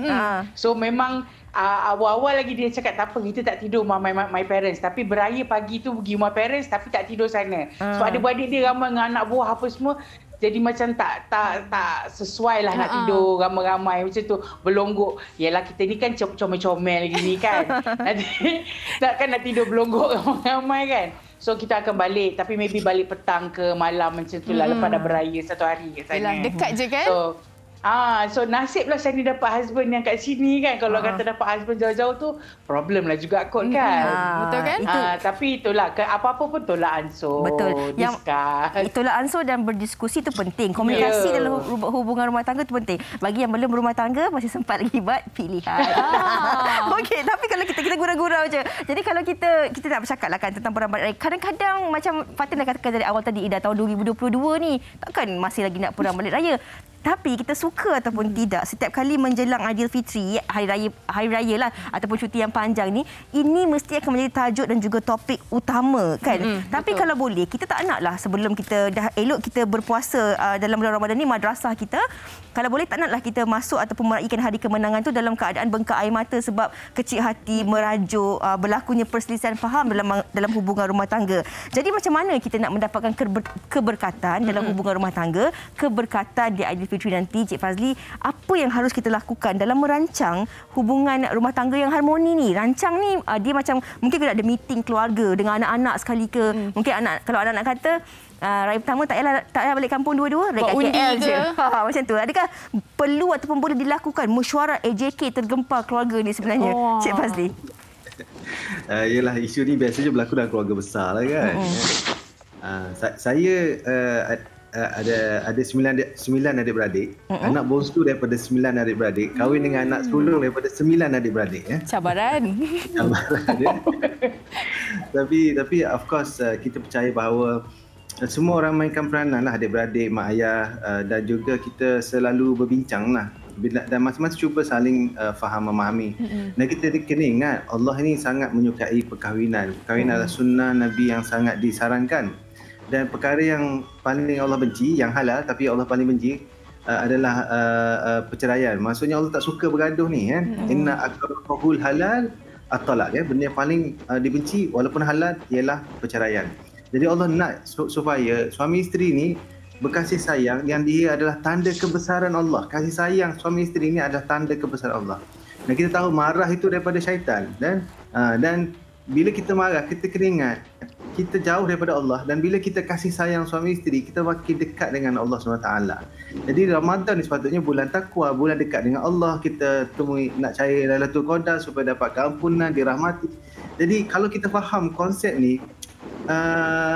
Speaker 14: So memang awal-awal lagi dia cakap tak apa, kita tak tidur rumah my parents, tapi beraya pagi tu pergi rumah parents tapi tak tidur sana. Sebab adik-beradik dia ramai dengan anak buah apa semua. Jadi macam tak sesuai lah nak tidur ramai-ramai macam tu, berlonggok. Yalah kita ni kan comel-comel gini kan. Nanti takkan nak tidur berlonggok ramai-ramai kan. So kita akan balik, tapi maybe balik petang ke malam macam tu lah, lepas dah beraya 1 hari kat sana.
Speaker 5: Yelah, dekat je kan?
Speaker 14: So So nasiblah Shani dapat husband yang kat sini kan. Kalau kata dapat husband jauh-jauh tu problem lah juga kot kan.
Speaker 5: Betul kan?
Speaker 14: Tapi itulah apa-apa pun tolak ansur.
Speaker 4: Betul. Yang tolak ansur dan berdiskusi tu penting. Komunikasi dalam hubungan rumah tangga tu penting. Bagi yang belum berumah tangga masih sempat lagi buat pilihan. Okey, tapi kalau kita gurau-gurau je. Jadi kalau kita nak bercakap lah kan tentang perang balik raya. Kadang-kadang macam Fatin dah katakan dari awal tadi, dah tahun 2022 ni, takkan masih lagi nak perang balik raya. Tapi kita suka ataupun tidak, setiap kali menjelang Aidilfitri, hari raya lah ataupun cuti yang panjang ni, ini mesti akan menjadi tajuk dan juga topik utama kan. Tapi kalau boleh, kita tak naklah sebelum kita dah elok kita berpuasa dalam bulan Ramadan ni, madrasah kita, kalau boleh tak naklah kita masuk ataupun meraihkan hari kemenangan tu dalam keadaan bengkak air mata sebab kecil hati, merajuk, berlakunya perselisihan faham dalam hubungan rumah tangga. Jadi macam mana kita nak mendapatkan keberkatan dalam hubungan rumah tangga, keberkatan di Aidilfitri nanti, Cik Fazli, apa yang harus kita lakukan dalam merancang hubungan rumah tangga yang harmoni ni? Rancang ni dia macam mungkin kena ada meeting keluarga dengan anak-anak sekali ke. Mungkin kalau anak-anak kata raya pertama tak payah balik kampung dua-dua, raya kat KL je. Macam tu. Adakah perlu ataupun boleh dilakukan mesyuarat AJK tergempar keluarga ni sebenarnya, Cik Fazli?
Speaker 13: Yelah, isu ni biasanya berlaku dalam keluarga besar lah kan. Saya ada 9 adik-beradik. Anak bongsu daripada 9 adik-beradik kahwin dengan anak sulung daripada 9 adik-beradik.
Speaker 5: Cabaran.
Speaker 13: Ya. Tapi of course kita percaya bahawa semua orang mainkan peranan lah, adik-beradik, mak ayah, dan juga kita selalu berbincang lah. Dan masing-masing cuba saling faham, memahami. Dan kita kena ingat, Allah ini sangat menyukai perkahwinan. Perkahwinan adalah sunnah Nabi yang sangat disarankan. Dan perkara yang paling Allah benci, yang halal tapi Allah paling benci adalah perceraian. Maksudnya Allah tak suka bergaduh ni kan. Inna akrahul halal at-talaq ya. Benda yang paling dibenci walaupun halal ialah perceraian. Jadi Allah nak supaya suami isteri ni berkasih sayang, yang dia adalah tanda kebesaran Allah. Kasih sayang suami isteri ni adalah tanda kebesaran Allah. Dan kita tahu marah itu daripada syaitan, dan bila kita marah, kita kena ingat kita jauh daripada Allah, dan bila kita kasih sayang suami isteri, kita makin dekat dengan Allah SWT. Jadi Ramadan ni sepatutnya bulan takwa, bulan dekat dengan Allah. Kita temui nak cari Lailatul Qadar supaya dapat keampunan, dirahmati. Jadi kalau kita faham konsep ni,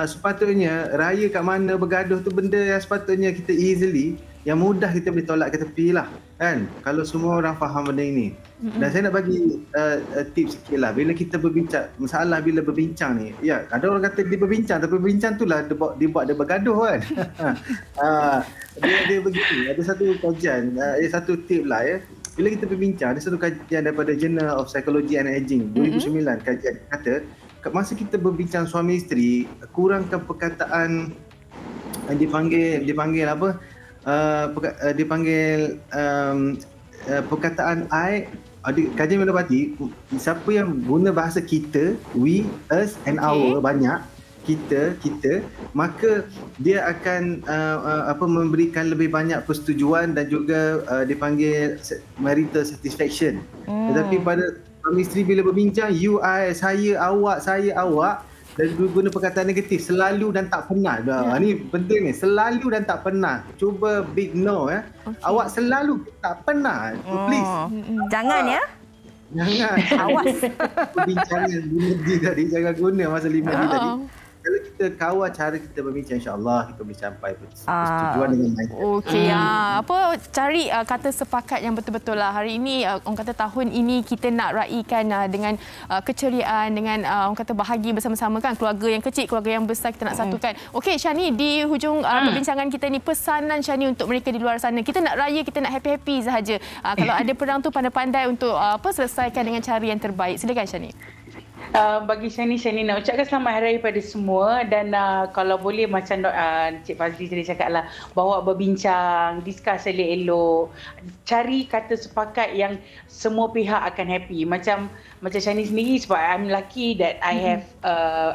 Speaker 13: sepatutnya raya kat mana, bergaduh tu benda yang sepatutnya kita easily, yang mudah kita boleh tolak ke tepi lah kan, kalau semua orang faham benda ini. Dan saya nak bagi tips sikit lah. Bila kita berbincang, masalah bila berbincang ni, ya ada orang kata dia berbincang, tapi berbincang tu lah dia buat dia bergaduh kan. Dia begitu. Ada satu kajian, satu tip lah ya. Bila kita berbincang, ada satu kajian daripada Journal of Psychology and Aging 2009, kajian kata masa kita berbincang suami isteri, kurangkan perkataan dipanggil apa? Dipanggil perkataan I. Kajian mendapati siapa yang guna bahasa kita, we, us and our banyak, kita, maka dia akan memberikan lebih banyak persetujuan dan juga dipanggil marital satisfaction. Tetapi pada suami isteri bila berbincang, you, I, saya, awak, dan guna perkataan negatif, selalu dan tak pernah. Ni penting ni, selalu dan tak pernah. Cuba big no ya. Awak selalu tak pernah. Please.
Speaker 4: Jangan ya.
Speaker 13: Jangan.
Speaker 4: Awas.
Speaker 13: Perbincangan bunuh tadi, jangan guna masa 5 ni tadi. Kalau kita kawal cara kita berbincang, insya-Allah kita boleh sampai persetujuan dengan baik.
Speaker 5: Okey, cari kata sepakat yang betul-betul lah. Hari ini orang kata tahun ini kita nak raikan dengan keceriaan, dengan orang kata bahagi bersama-sama kan, keluarga yang kecil, keluarga yang besar kita nak satukan. Okey Shani, di hujung perbincangan kita ni, pesanan Shani untuk mereka di luar sana. Kita nak raya, kita nak happy-happy sahaja. Kalau ada perang tu pandai-pandai untuk selesaikan dengan cara yang terbaik. Silakan Shani.
Speaker 14: Bagi Shani nak ucapkan selamat hari raya pada semua, dan kalau boleh macam Cik Fazli tadi cakap lah, bawa berbincang, discuss elok-elok, cari kata sepakat yang semua pihak akan happy. Macam macam Shani sendiri, sebab I'm lucky that I have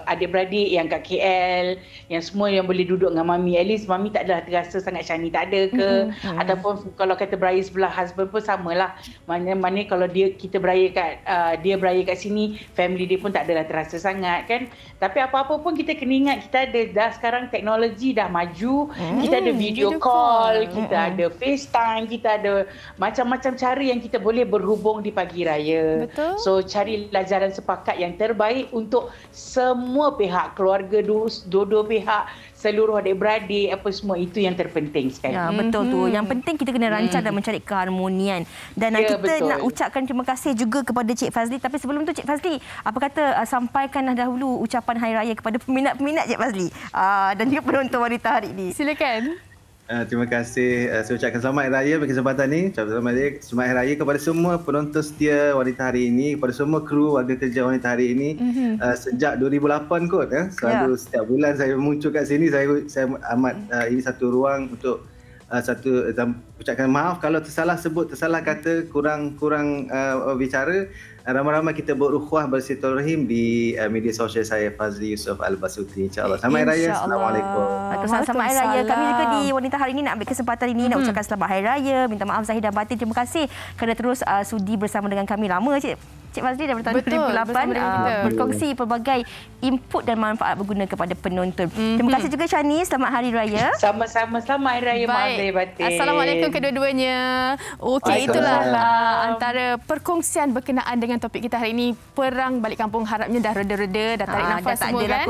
Speaker 14: adik-beradik yang kat KL, yang semua yang boleh duduk dengan mami. At least mami tak adalah terasa sangat Shani tak ada ke. Ataupun kalau kata beraya sebelah husband pun samalah. Mana-mana kalau kita beraya kat dia beraya kat sini, family dia pun tak adalah terasa sangat kan. Tapi apa-apa pun kita kena ingat, kita ada dah sekarang teknologi dah maju. Kita ada video call, kita ada FaceTime, kita ada macam-macam cara yang kita boleh berhubung di pagi raya.
Speaker 5: Betul.
Speaker 14: So carilah jalan sepakat yang terbaik untuk semua pihak, keluarga dua-dua pihak, seluruh adik-beradik, apa semua, itu yang terpenting sekali.
Speaker 4: Ya, betul tu. Yang penting kita kena rancang dan mencari keharmonian. Dan kita
Speaker 14: betul.
Speaker 4: nak ucapkan terima kasih juga kepada Cik Fazli. Tapi sebelum tu Cik Fazli, apa kata sampaikanlah dahulu ucapan Hari Raya kepada peminat-peminat Cik Fazli dan juga penonton wanita hari ini.
Speaker 5: Silakan.
Speaker 13: Terima kasih. Saya ucapkan selamat Hari Raya bagi kesempatan ini. Selamat Hari Raya kepada semua penonton setia wanita hari ini, kepada semua kru warga kerja wanita hari ini. Sejak 2008 kot, selalu setiap bulan saya muncul kat sini. Saya amat ini satu ruang untuk ucapkan maaf kalau tersalah sebut, tersalah kata, kurang bicara. Ramai-ramai kita berukhuwah bersilaturahim di media sosial saya, Fazli Yusof Al-Basuti. InsyaAllah. Selamat Hari Raya. Assalamualaikum.
Speaker 4: Selamat Hari Raya. Kami juga di Wanita Hari ini nak ambil kesempatan ini nak ucapkan selamat Hari Raya. Minta maaf zahir dan batin. Terima kasih kerana terus sudi bersama dengan kami. Lama Cik Fazli daripada tahun 2008 berkongsi pelbagai input dan manfaat berguna kepada penonton. Terima kasih juga Shani. Selamat Hari Raya.
Speaker 14: Sama-sama. Selamat Hari Raya. Maaf zahir batin.
Speaker 5: Assalamualaikum kedua-duanya. Okey, itulah antara perkongsian berkenaan dengan topik kita hari ini. Perang balik kampung, harapnya dah reda-reda, dah tarik nafas
Speaker 4: dah
Speaker 5: semua kan.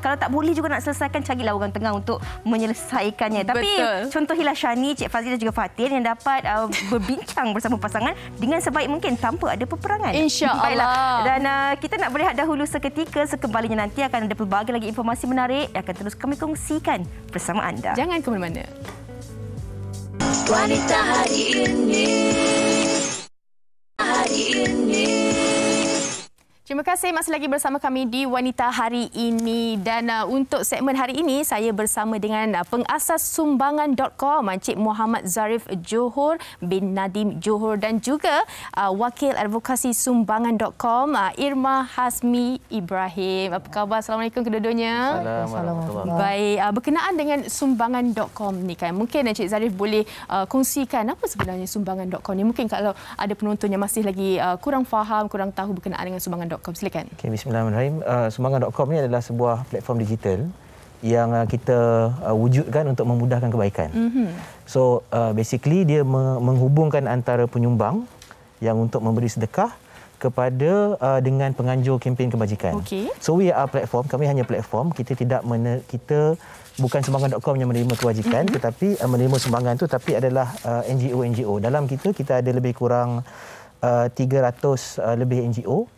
Speaker 4: Kalau tak boleh juga nak selesaikan, carilah orang tengah untuk menyelesaikannya. Tapi contohilah Shani, Cik Fazli dan juga Fatin yang dapat berbincang bersama pasangan dengan sebaik mungkin tanpa ada peperangan.
Speaker 5: InsyaAllah.
Speaker 4: Dan kita nak berehat dahulu seketika. Sekembalinya nanti akan ada pelbagai lagi informasi menarik yang akan terus kami kongsikan bersama anda.
Speaker 5: Jangan ke mana-mana.
Speaker 3: Wanita hari ini. Hari ini.
Speaker 5: Terima kasih masih lagi bersama kami di Wanita Hari Ini. Dan untuk segmen hari ini, saya bersama dengan pengasas sumbangan.com, Encik Muhammad Zarif Johor bin Nadim Johor, dan juga wakil advokasi sumbangan.com, Irma Hasmi Ibrahim. Apa khabar? Assalamualaikum kedua-duanya.
Speaker 18: Assalamualaikum.
Speaker 5: Baik, berkenaan dengan sumbangan.com ni kan, mungkin Encik Zarif boleh kongsikan apa sebenarnya sumbangan.com ni. Mungkin kalau ada penonton yang masih lagi kurang faham, kurang tahu berkenaan dengan sumbangan.com. Silakan.
Speaker 18: Okay, bismillahirrahmanirrahim. Sumbangan.com ni adalah sebuah platform digital yang kita wujudkan untuk memudahkan kebaikan. So basically dia menghubungkan antara penyumbang yang untuk memberi sedekah kepada dengan penganjur kempen kebajikan. So we are platform, kami hanya platform, kita tidak kita bukan sumbangan.com yang menerima kebajikan, tetapi menerima sumbangan tu, tapi adalah NGO. Dalam kita ada lebih kurang 300 lebih NGO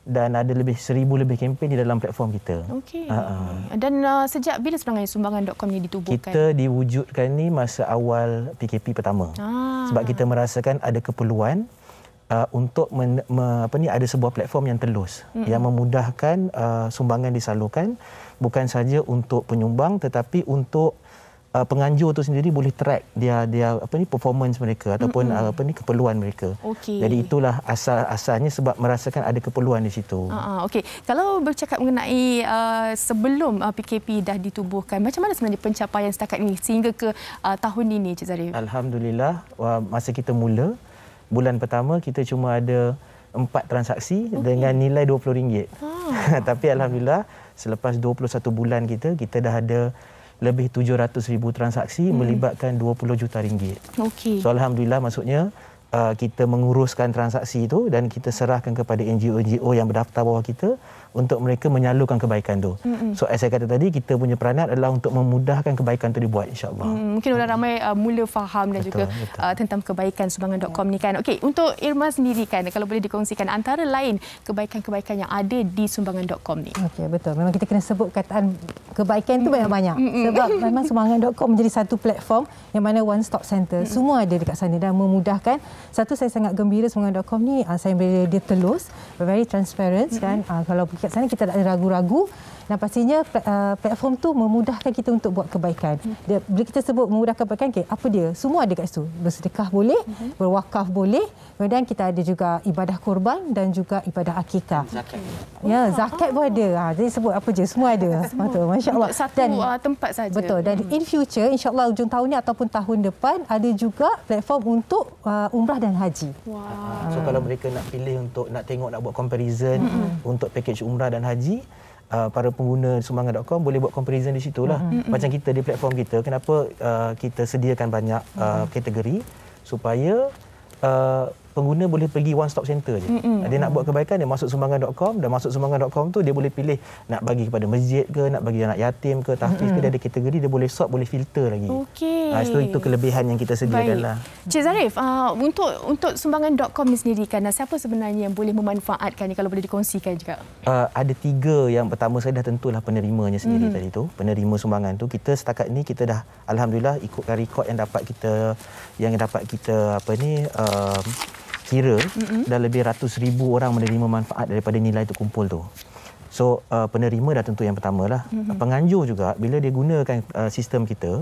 Speaker 18: dan ada lebih 1,000 lebih kempen di dalam platform kita.
Speaker 5: Okey. Dan sejak bila sebenarnya sumbangan.com ni ditubuhkan?
Speaker 18: Kita diwujudkan ni masa awal PKP pertama. Sebab kita merasakan ada keperluan untuk ada sebuah platform yang telus yang memudahkan sumbangan disalurkan bukan saja untuk penyumbang tetapi untuk penganjur tu sendiri boleh track dia performance mereka ataupun keperluan mereka. Jadi itulah asalnya sebab merasakan ada keperluan di situ.
Speaker 5: Okey. Kalau bercakap mengenai sebelum PKP dah ditubuhkan, macam mana sebenarnya pencapaian setakat ini sehingga ke tahun ini, Cik Zarif?
Speaker 18: Alhamdulillah, masa kita mula bulan pertama kita cuma ada 4 transaksi dengan nilai RM20. Tapi alhamdulillah selepas 21 bulan kita dah ada lebih 700,000 transaksi melibatkan RM20 juta. So alhamdulillah, maksudnya kita menguruskan transaksi itu dan kita serahkan kepada NGO yang berdaftar bawah kita untuk mereka menyalurkan kebaikan tu. So saya kata tadi, kita punya peranan adalah untuk memudahkan kebaikan tu dibuat, insya-Allah.
Speaker 5: Mungkin orang ramai mula faham dan juga tentang kebaikan sumbangan.com ni kan. Okey, untuk Irma sendiri kan, kalau boleh dikongsikan antara lain kebaikan-kebaikan yang ada di sumbangan.com ni.
Speaker 9: Okey, betul. Memang kita kena sebut kataan kebaikan tu banyak-banyak. Sebab memang sumbangan.com menjadi satu platform yang mana one stop center. Semua ada dekat sana dan memudahkan. Satu, saya sangat gembira sumbangan.com ni, saya beri dia telus, very transparent kan. Kalau kat sana kita tak ada ragu-ragu Dan pastinya platform tu memudahkan kita untuk buat kebaikan. Bila kita sebut memudahkan kebaikan, apa dia? Semua ada kat situ. Bersedekah boleh, berwakaf boleh. Kemudian kita ada juga ibadah korban dan juga ibadah akikah.
Speaker 18: Zakat.
Speaker 9: Ya, zakat pun ada. Jadi sebut apa je, semua ada. Betul, masya-Allah.
Speaker 5: Satu tempat saja.
Speaker 9: Betul. Dan in future, insya-Allah hujung tahun ni ataupun tahun depan ada juga platform untuk umrah dan haji.
Speaker 18: So kalau mereka nak pilih untuk nak tengok, nak buat comparison untuk package umrah dan haji, para pengguna sumbangan.com boleh buat comparison di situlah. Macam kita di platform kita, kenapa kita sediakan banyak kategori supaya pengguna boleh pergi one stop center je. Dia nak buat kebaikan, dia masuk sumbangan.com, dan masuk sumbangan.com tu dia boleh pilih nak bagi kepada masjid ke, nak bagi anak yatim ke, tahfiz ke, dia ada kategori, dia boleh sort, boleh filter lagi.
Speaker 5: Okey.
Speaker 18: Itu kelebihan yang kita sediakanlah.
Speaker 5: Cik Zarif, untuk sumbangan.com ni sendiri kan, siapa sebenarnya yang boleh memanfaatkan ni, kalau boleh dikongsikan juga?
Speaker 18: Ada 3. Yang pertama saya dah tentulah penerimanya sendiri tadi tu. Penerima sumbangan tu kita setakat ni kita dah alhamdulillah ikutkan rekod yang dapat kita kira dah lebih ratus ribu orang menerima manfaat daripada nilai itu kumpul tu. So penerima dah tentu yang pertamalah. Penganjur juga bila dia gunakan sistem kita,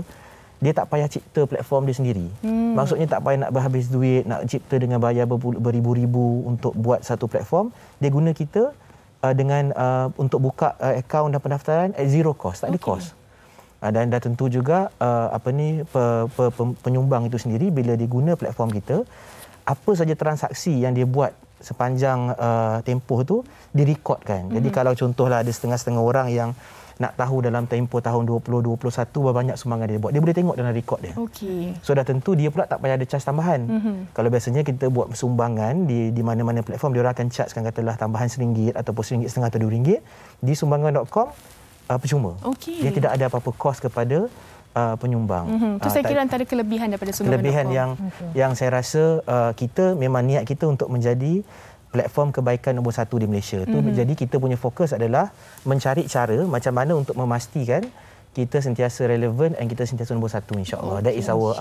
Speaker 18: dia tak payah cipta platform dia sendiri. Maksudnya tak payah nak berhabis duit, nak cipta dengan bayar beribu-ribu untuk buat satu platform. Dia guna kita dengan untuk buka akaun dan pendaftaran at zero cost, tak ada cost. Dan dah tentu juga penyumbang itu sendiri bila dia guna platform kita, apa saja transaksi yang dia buat sepanjang tempoh tu direkodkan. Jadi kalau contohlah ada setengah-setengah orang yang nak tahu dalam tempoh tahun 2021 berapa banyak sumbangan dia buat, dia boleh tengok dalam rekod dia. So dah tentu dia pula tak payah ada charge tambahan. Kalau biasanya kita buat sumbangan di mana-mana platform, dia orang akan chargekan katalah tambahan RM1 ataupun RM1.50 atau RM2. Di sumbangan.com percuma. Dia tidak ada apa-apa kos kepada penyumbang.
Speaker 5: Itu saya kira antara kelebihan daripada sumbangan.com.
Speaker 18: Kelebihan yang saya rasa kita memang niat kita untuk menjadi platform kebaikan nombor 1 di Malaysia. Jadi kita punya fokus adalah mencari cara macam mana untuk memastikan kita sentiasa relevan dan kita sentiasa nombor 1 insya-Allah. That is our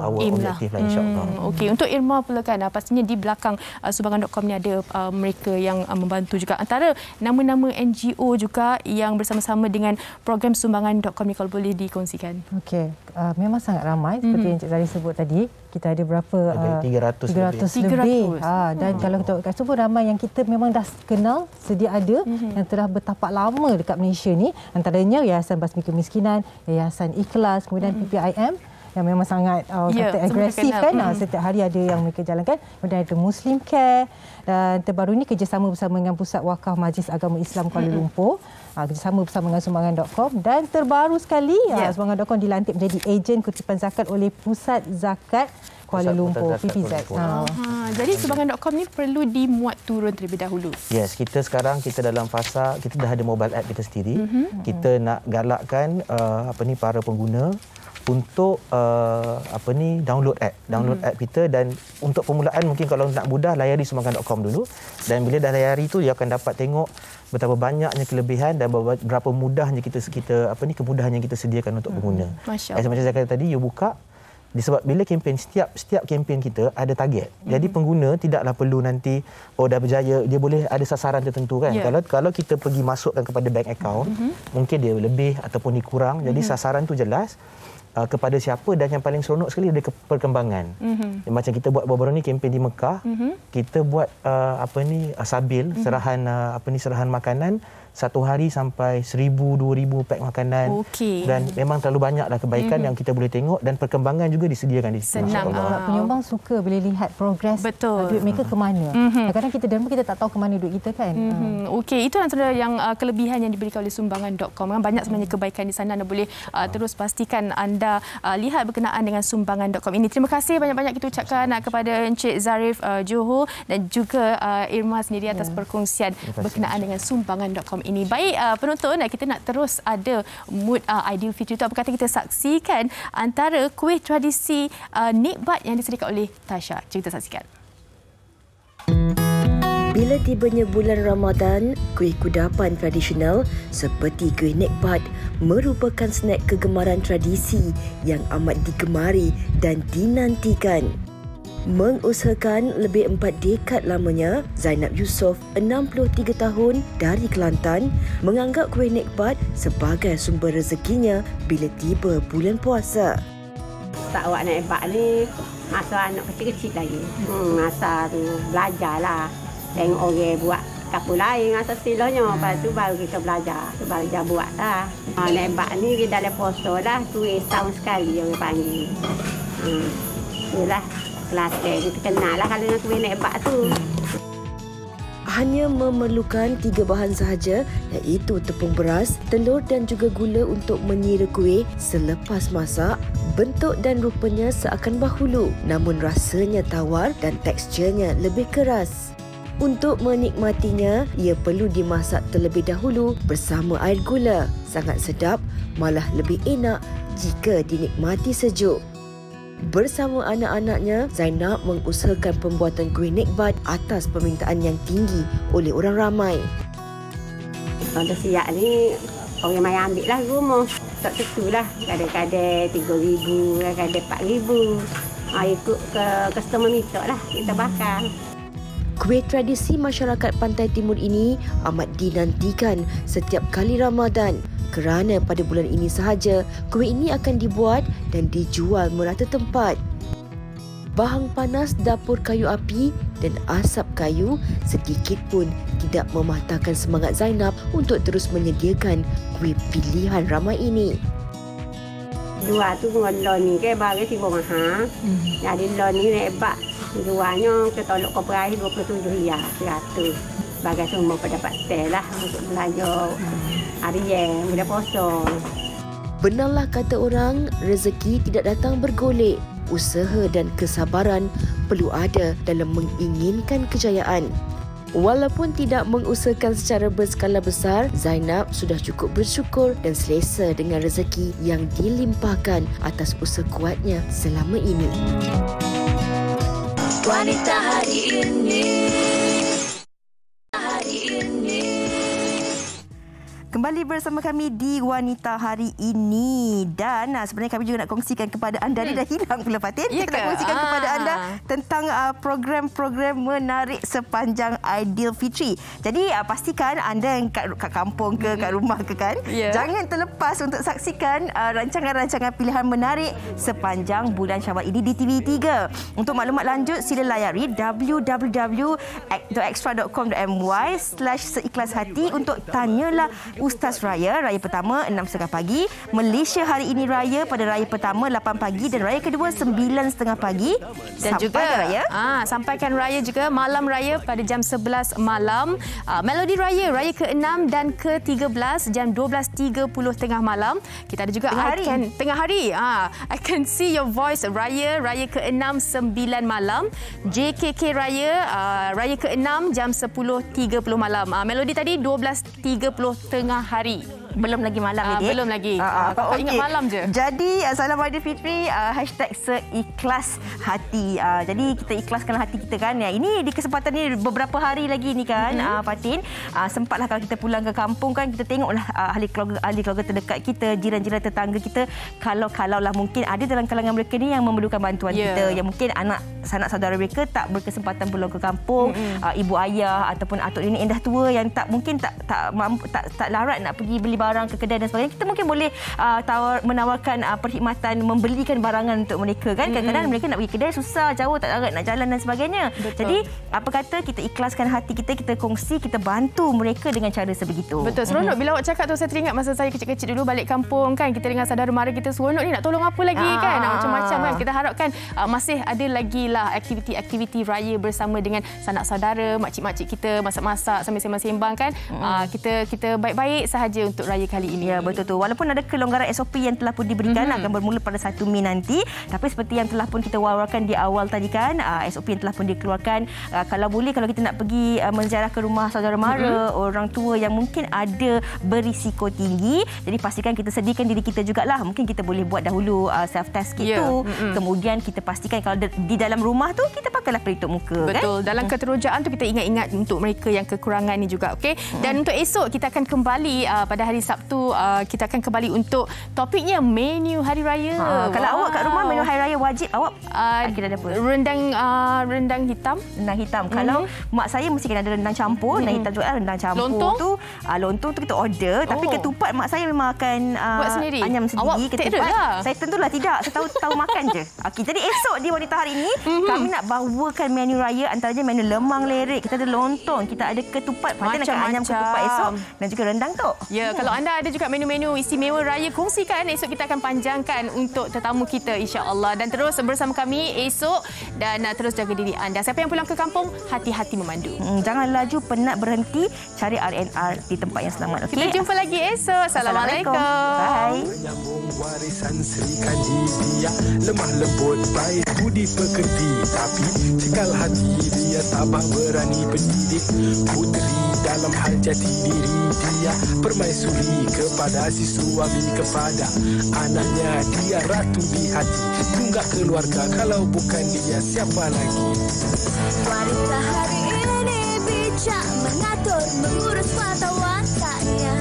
Speaker 18: objective lah insya-Allah.
Speaker 5: Okey, untuk Irma pula kan, pastinya di belakang sumbangan.com ni ada mereka yang membantu juga. Antara nama-nama NGO juga yang bersama-sama dengan program sumbangan.com ni, kalau boleh dikongsikan.
Speaker 9: Okey, memang sangat ramai seperti yang Cik Zari sebut tadi. Kita ada berapa?
Speaker 18: 300
Speaker 9: lebih. Dan kalau kita kat situ pun ramai yang kita memang dah kenal, sedia ada yang telah bertapak lama dekat Malaysia ni. Antaranya Yayasan Basmi Kemiskinan, Yayasan Ikhlas, kemudian PPIM yang memang sangat agresif kan. Setiap hari ada yang mereka jalankan. Kemudian ada Muslim Care, dan terbaru ini kerjasama bersama dengan Pusat Wakaf Majlis Agama Islam Kuala Lumpur. Kerjasama bersama dengan sumbangan.com, dan terbaru sekali sumbangan.com dilantik menjadi ejen kutipan zakat oleh Pusat Zakat Kuala Lumpur, PPZ.
Speaker 5: Jadi sumbangan.com ni perlu dimuat turun terlebih dahulu.
Speaker 18: Yes, kita sekarang dalam fasa kita dah ada mobile app kita sendiri. Kita nak galakkan para pengguna untuk download app kita, dan untuk permulaan mungkin kalau nak mudah layari sumbangan.com dulu, dan bila dah layari tu dia akan dapat tengok betapa banyaknya kelebihan dan berapa mudahnya kemudahan yang kita sediakan untuk pengguna. Macam saya kata tadi, you buka disebab bila kempen setiap kempen kita ada target. Jadi pengguna tidaklah perlu nanti dah berjaya, dia boleh ada sasaran tertentu kan. Kalau kita pergi masukkan kepada bank account, mungkin dia lebih ataupun dikurang. Jadi sasaran tu jelas kepada siapa, dan yang paling seronok sekali ada perkembangan. Macam kita buat baru-baru ni kempen di Mekah, kita buat sabil serahan makanan satu hari sampai 1,000-2,000 pack makanan. Dan memang terlalu banyaklah kebaikan yang kita boleh tengok, dan perkembangan juga disediakan di situ.
Speaker 9: Penyumbang suka boleh lihat progres duit mereka ke mana. Kadang-kadang kita tak tahu ke mana duit kita kan.
Speaker 5: Okey, itu antara yang kelebihan yang diberikan oleh sumbangan.com. Banyak sebenarnya kebaikan di sana. Anda boleh terus pastikan anda lihat berkenaan dengan sumbangan.com ini. Terima kasih banyak-banyak kita ucapkan kepada Encik Zarif Johor dan juga Irma sendiri atas perkongsian berkenaan dengan sumbangan.com ini. Baik, penonton, kita nak terus ada mood Aidilfitri itu. Apa kata kita saksikan antara kuih tradisi nikbat yang disediakan oleh Tasha. Jom kita saksikan.
Speaker 19: Bila tibanya bulan Ramadan, kuih kudapan tradisional seperti kuih nikbat merupakan snack kegemaran tradisi yang amat digemari dan dinantikan. Mengusahakan lebih 4 dekad lamanya, Zainab Yusof, 63 tahun dari Kelantan, menganggap kuih nikbat sebagai sumber rezekinya bila tiba bulan puasa.
Speaker 20: Tak awak nak ebak ni masa anak kecil-kecil lagi. Masa tu belajarlah. Tengok orang buat kapur lain masa silahnya. Lepas tu baru kita belajar. Belajar buat lah. Nak ebak ni kita dalam poso dah. Kuih setahun sekali orang panggil. Itulah. Kelantan kita kenal lah kalau nak kuih nebak tu.
Speaker 19: Hanya memerlukan 3 bahan sahaja, iaitu tepung beras, telur dan juga gula untuk menyira kuih. Selepas masak, bentuk dan rupanya seakan bahulu, namun rasanya tawar dan teksturnya lebih keras. Untuk menikmatinya, ia perlu dimasak terlebih dahulu bersama air gula. Sangat sedap, malah lebih enak jika dinikmati sejuk. Bersama anak-anaknya, Zainab mengusahakan pembuatan kuih nikbat atas permintaan yang tinggi oleh orang ramai.
Speaker 20: Kalau siap ni, orang mai ambil lah rumah. Tak tentulah, kadang-kadang 3,000, kadang-kadang 4,000. Ikut ke customer minta lah, kita bakar.
Speaker 19: Kuih tradisi masyarakat Pantai Timur ini amat dinantikan setiap kali Ramadan. Kerana pada bulan ini sahaja, kuih ini akan dibuat dan dijual merata tempat. Bahang panas dapur kayu api dan asap kayu sedikit pun tidak mematahkan semangat Zainab untuk terus menyediakan kuih pilihan ramai ini.
Speaker 20: Jual tu lon ni ke bagi si mahal. Jadi lon ni hebat. Jualnya ke tolok koperasi RM27 sebagai semua pendapat saya lah untuk belanja harian bila puasa.
Speaker 19: Benarlah kata orang, rezeki tidak datang bergolek. Usaha dan kesabaran perlu ada dalam menginginkan kejayaan. Walaupun tidak mengusahakan secara berskala besar, Zainab sudah cukup bersyukur dan selesa dengan rezeki yang dilimpahkan atas usaha kuatnya selama ini.
Speaker 3: Wanita hari ini.
Speaker 4: Kembali bersama kami di Wanita Hari Ini. Dan sebenarnya kami juga nak kongsikan kepada anda. Dia dah hilang pula Fatin. Kita nak kongsikan kepada anda tentang program-program menarik sepanjang Aidilfitri. Jadi pastikan anda yang kat kampung ke, kat rumah ke kan, jangan terlepas untuk saksikan rancangan-rancangan pilihan menarik sepanjang bulan Syawal ini di TV3. Untuk maklumat lanjut sila layari www.extra.com.my/seikhlas-hati untuk tanyalah Ustaz Raya pertama 6.30 pagi, Malaysia Hari Ini Raya pada Raya pertama 8 pagi dan Raya kedua 9.30 pagi.
Speaker 5: Dan juga sampaikan Raya juga Malam Raya pada jam 11 malam. Melodi Raya ke-6 dan ke-13 jam 12.30 tengah malam. Kita ada juga tengah hari. I Can See Your Voice Raya ke-6 9 malam. JKK Raya Raya ke-6 jam 10.30 malam. Melodi tadi 12.30 tengah hari. Belum lagi malam ni. Belum lagi.
Speaker 4: Okay.
Speaker 5: Ingat malam je.
Speaker 4: Jadi salam Aidilfitri #seikhlas hati. Jadi kita ikhlaskan hati kita kan. Ini di kesempatan ni beberapa hari lagi ni kan Fatin. Sempatlah kalau kita pulang ke kampung kan, kita tengoklah ahli keluarga terdekat kita, jiran-jiran tetangga kita. Kalau lah mungkin ada dalam kalangan mereka ni yang memerlukan bantuan kita, yang mungkin anak sanak saudara mereka tak berkesempatan pulang ke kampung, ibu ayah ataupun atuk nenek yang dah tua yang tak mungkin tak larat nak pergi beli barang ke kedai dan sebagainya. Kita mungkin boleh menawarkan perkhidmatan membelikan barangan untuk mereka kan. Kadang-kadang mereka nak pergi kedai susah, jauh, tak larat nak jalan dan sebagainya. Betul. Jadi apa kata kita ikhlaskan hati kita kongsi, kita bantu mereka dengan cara sebegitu.
Speaker 5: Betul. Seronok bila awak cakap tu, saya teringat masa saya kecil-kecil dulu balik kampung kan, kita dengan saudara mara kita seronok ni nak tolong apa lagi kan, macam-macam kan. Kita harapkan masih ada lagi lah aktiviti-aktiviti raya bersama dengan sanak saudara, makcik-makcik kita masak-masak sambil sembang-sembang kan. Kita baik-baik sahaja untuk raya kali ini.
Speaker 4: Ya, betul tu. Walaupun ada kelonggaran SOP yang telah pun diberikan akan bermula pada 1 Mei nanti, tapi seperti yang telah pun kita wawarkan di awal tadi kan, SOP yang telah pun dikeluarkan, kalau boleh kalau kita nak pergi menziarah ke rumah saudara mara, orang tua yang mungkin ada berisiko tinggi, jadi pastikan kita sediakan diri kita jugalah. Mungkin kita boleh buat dahulu self test kit tu. Kemudian kita pastikan kalau di dalam rumah tu kita pakailah pelitup muka.
Speaker 5: Betul.
Speaker 4: Kan?
Speaker 5: Dalam keterujaan tu kita ingat-ingat untuk mereka yang kekurangan ni juga, okey. Dan untuk esok kita akan kembali pada hari Sabtu kita akan kembali untuk topiknya menu Hari Raya.
Speaker 4: Kalau awak kat rumah menu Hari Raya wajib awak kena ada apa?
Speaker 5: Rendang hitam.
Speaker 4: Rendang hitam. Kalau mak saya mesti kena ada rendang campur. Rendang hitam juga rendang campur.
Speaker 5: Lontong
Speaker 4: tu lontong tu kita order. Tapi ketupat mak saya memang akan
Speaker 5: buat sendiri.
Speaker 4: Anyam sendiri.
Speaker 5: Awak
Speaker 4: ketupat
Speaker 5: lah.
Speaker 4: Saya tentulah tidak. Saya tahu makan je. Okey, jadi esok di wanita hari ini kami nak bawakan menu raya, antaranya menu lemang lerek. Kita ada lontong, kita ada ketupat. Fatin akan anyam ketupat esok dan juga rendang tu.
Speaker 5: Ya, kalau anda ada juga menu-menu istimewa raya, kongsikan. Esok kita akan panjangkan untuk tetamu kita, insya-Allah. Dan terus bersama kami esok dan terus jaga diri anda. Siapa yang pulang ke kampung, hati-hati memandu.
Speaker 4: Jangan laju, penat berhenti, cari RNR di tempat yang selamat. Okay?
Speaker 5: Kita jumpa lagi esok. Assalamualaikum.
Speaker 4: Bye.
Speaker 21: Menyambung warisan Sri Kandidia, lemah lembut baik budi pekerti, tapi cekal hati dia tabah berani pendidik. Puteri dalam hal jati diri dia permaisuri kepada si suami, kepada anaknya dia ratu di hati. Tunggak keluarga, kalau bukan dia siapa lagi?
Speaker 3: Wanita hari ini bijak mengatur, mengurus mata wataknya.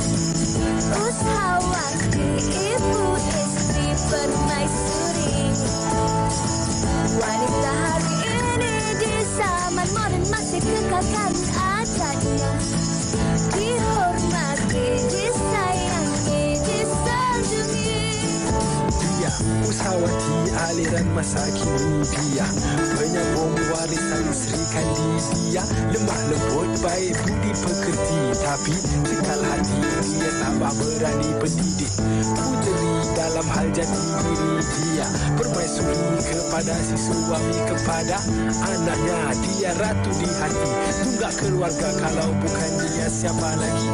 Speaker 3: Usahawati, ibu istri permaisuri. Wanita hari ini di zaman modern masih kekalkan adatnya. Dihormati, disayangi, disanjungi.
Speaker 21: Dia usahawati aliran masa kini, dia penyambung warisan Sri Kandidia, lemah lembut baik budi pekerti, tapi cekal hati dia tabah berani pendidik. Puteri dalam hal jati diri dia permaisuri kepada si suami, kepada anaknya dia ratu di hati. Tunggak keluarga, kalau bukan dia siapa lagi?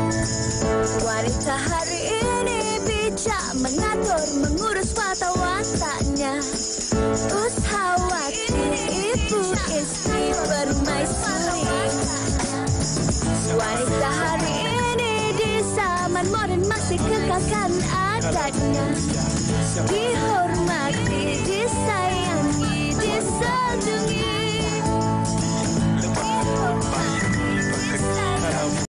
Speaker 3: Wanita hari ini bijak mengatur, mengurus mata wataknya. Usahawati, ibu istri permaisuri. Wanita hari ini di zaman modern masih kekalkan adatnya. Dihormati, disayangi, disanjungi.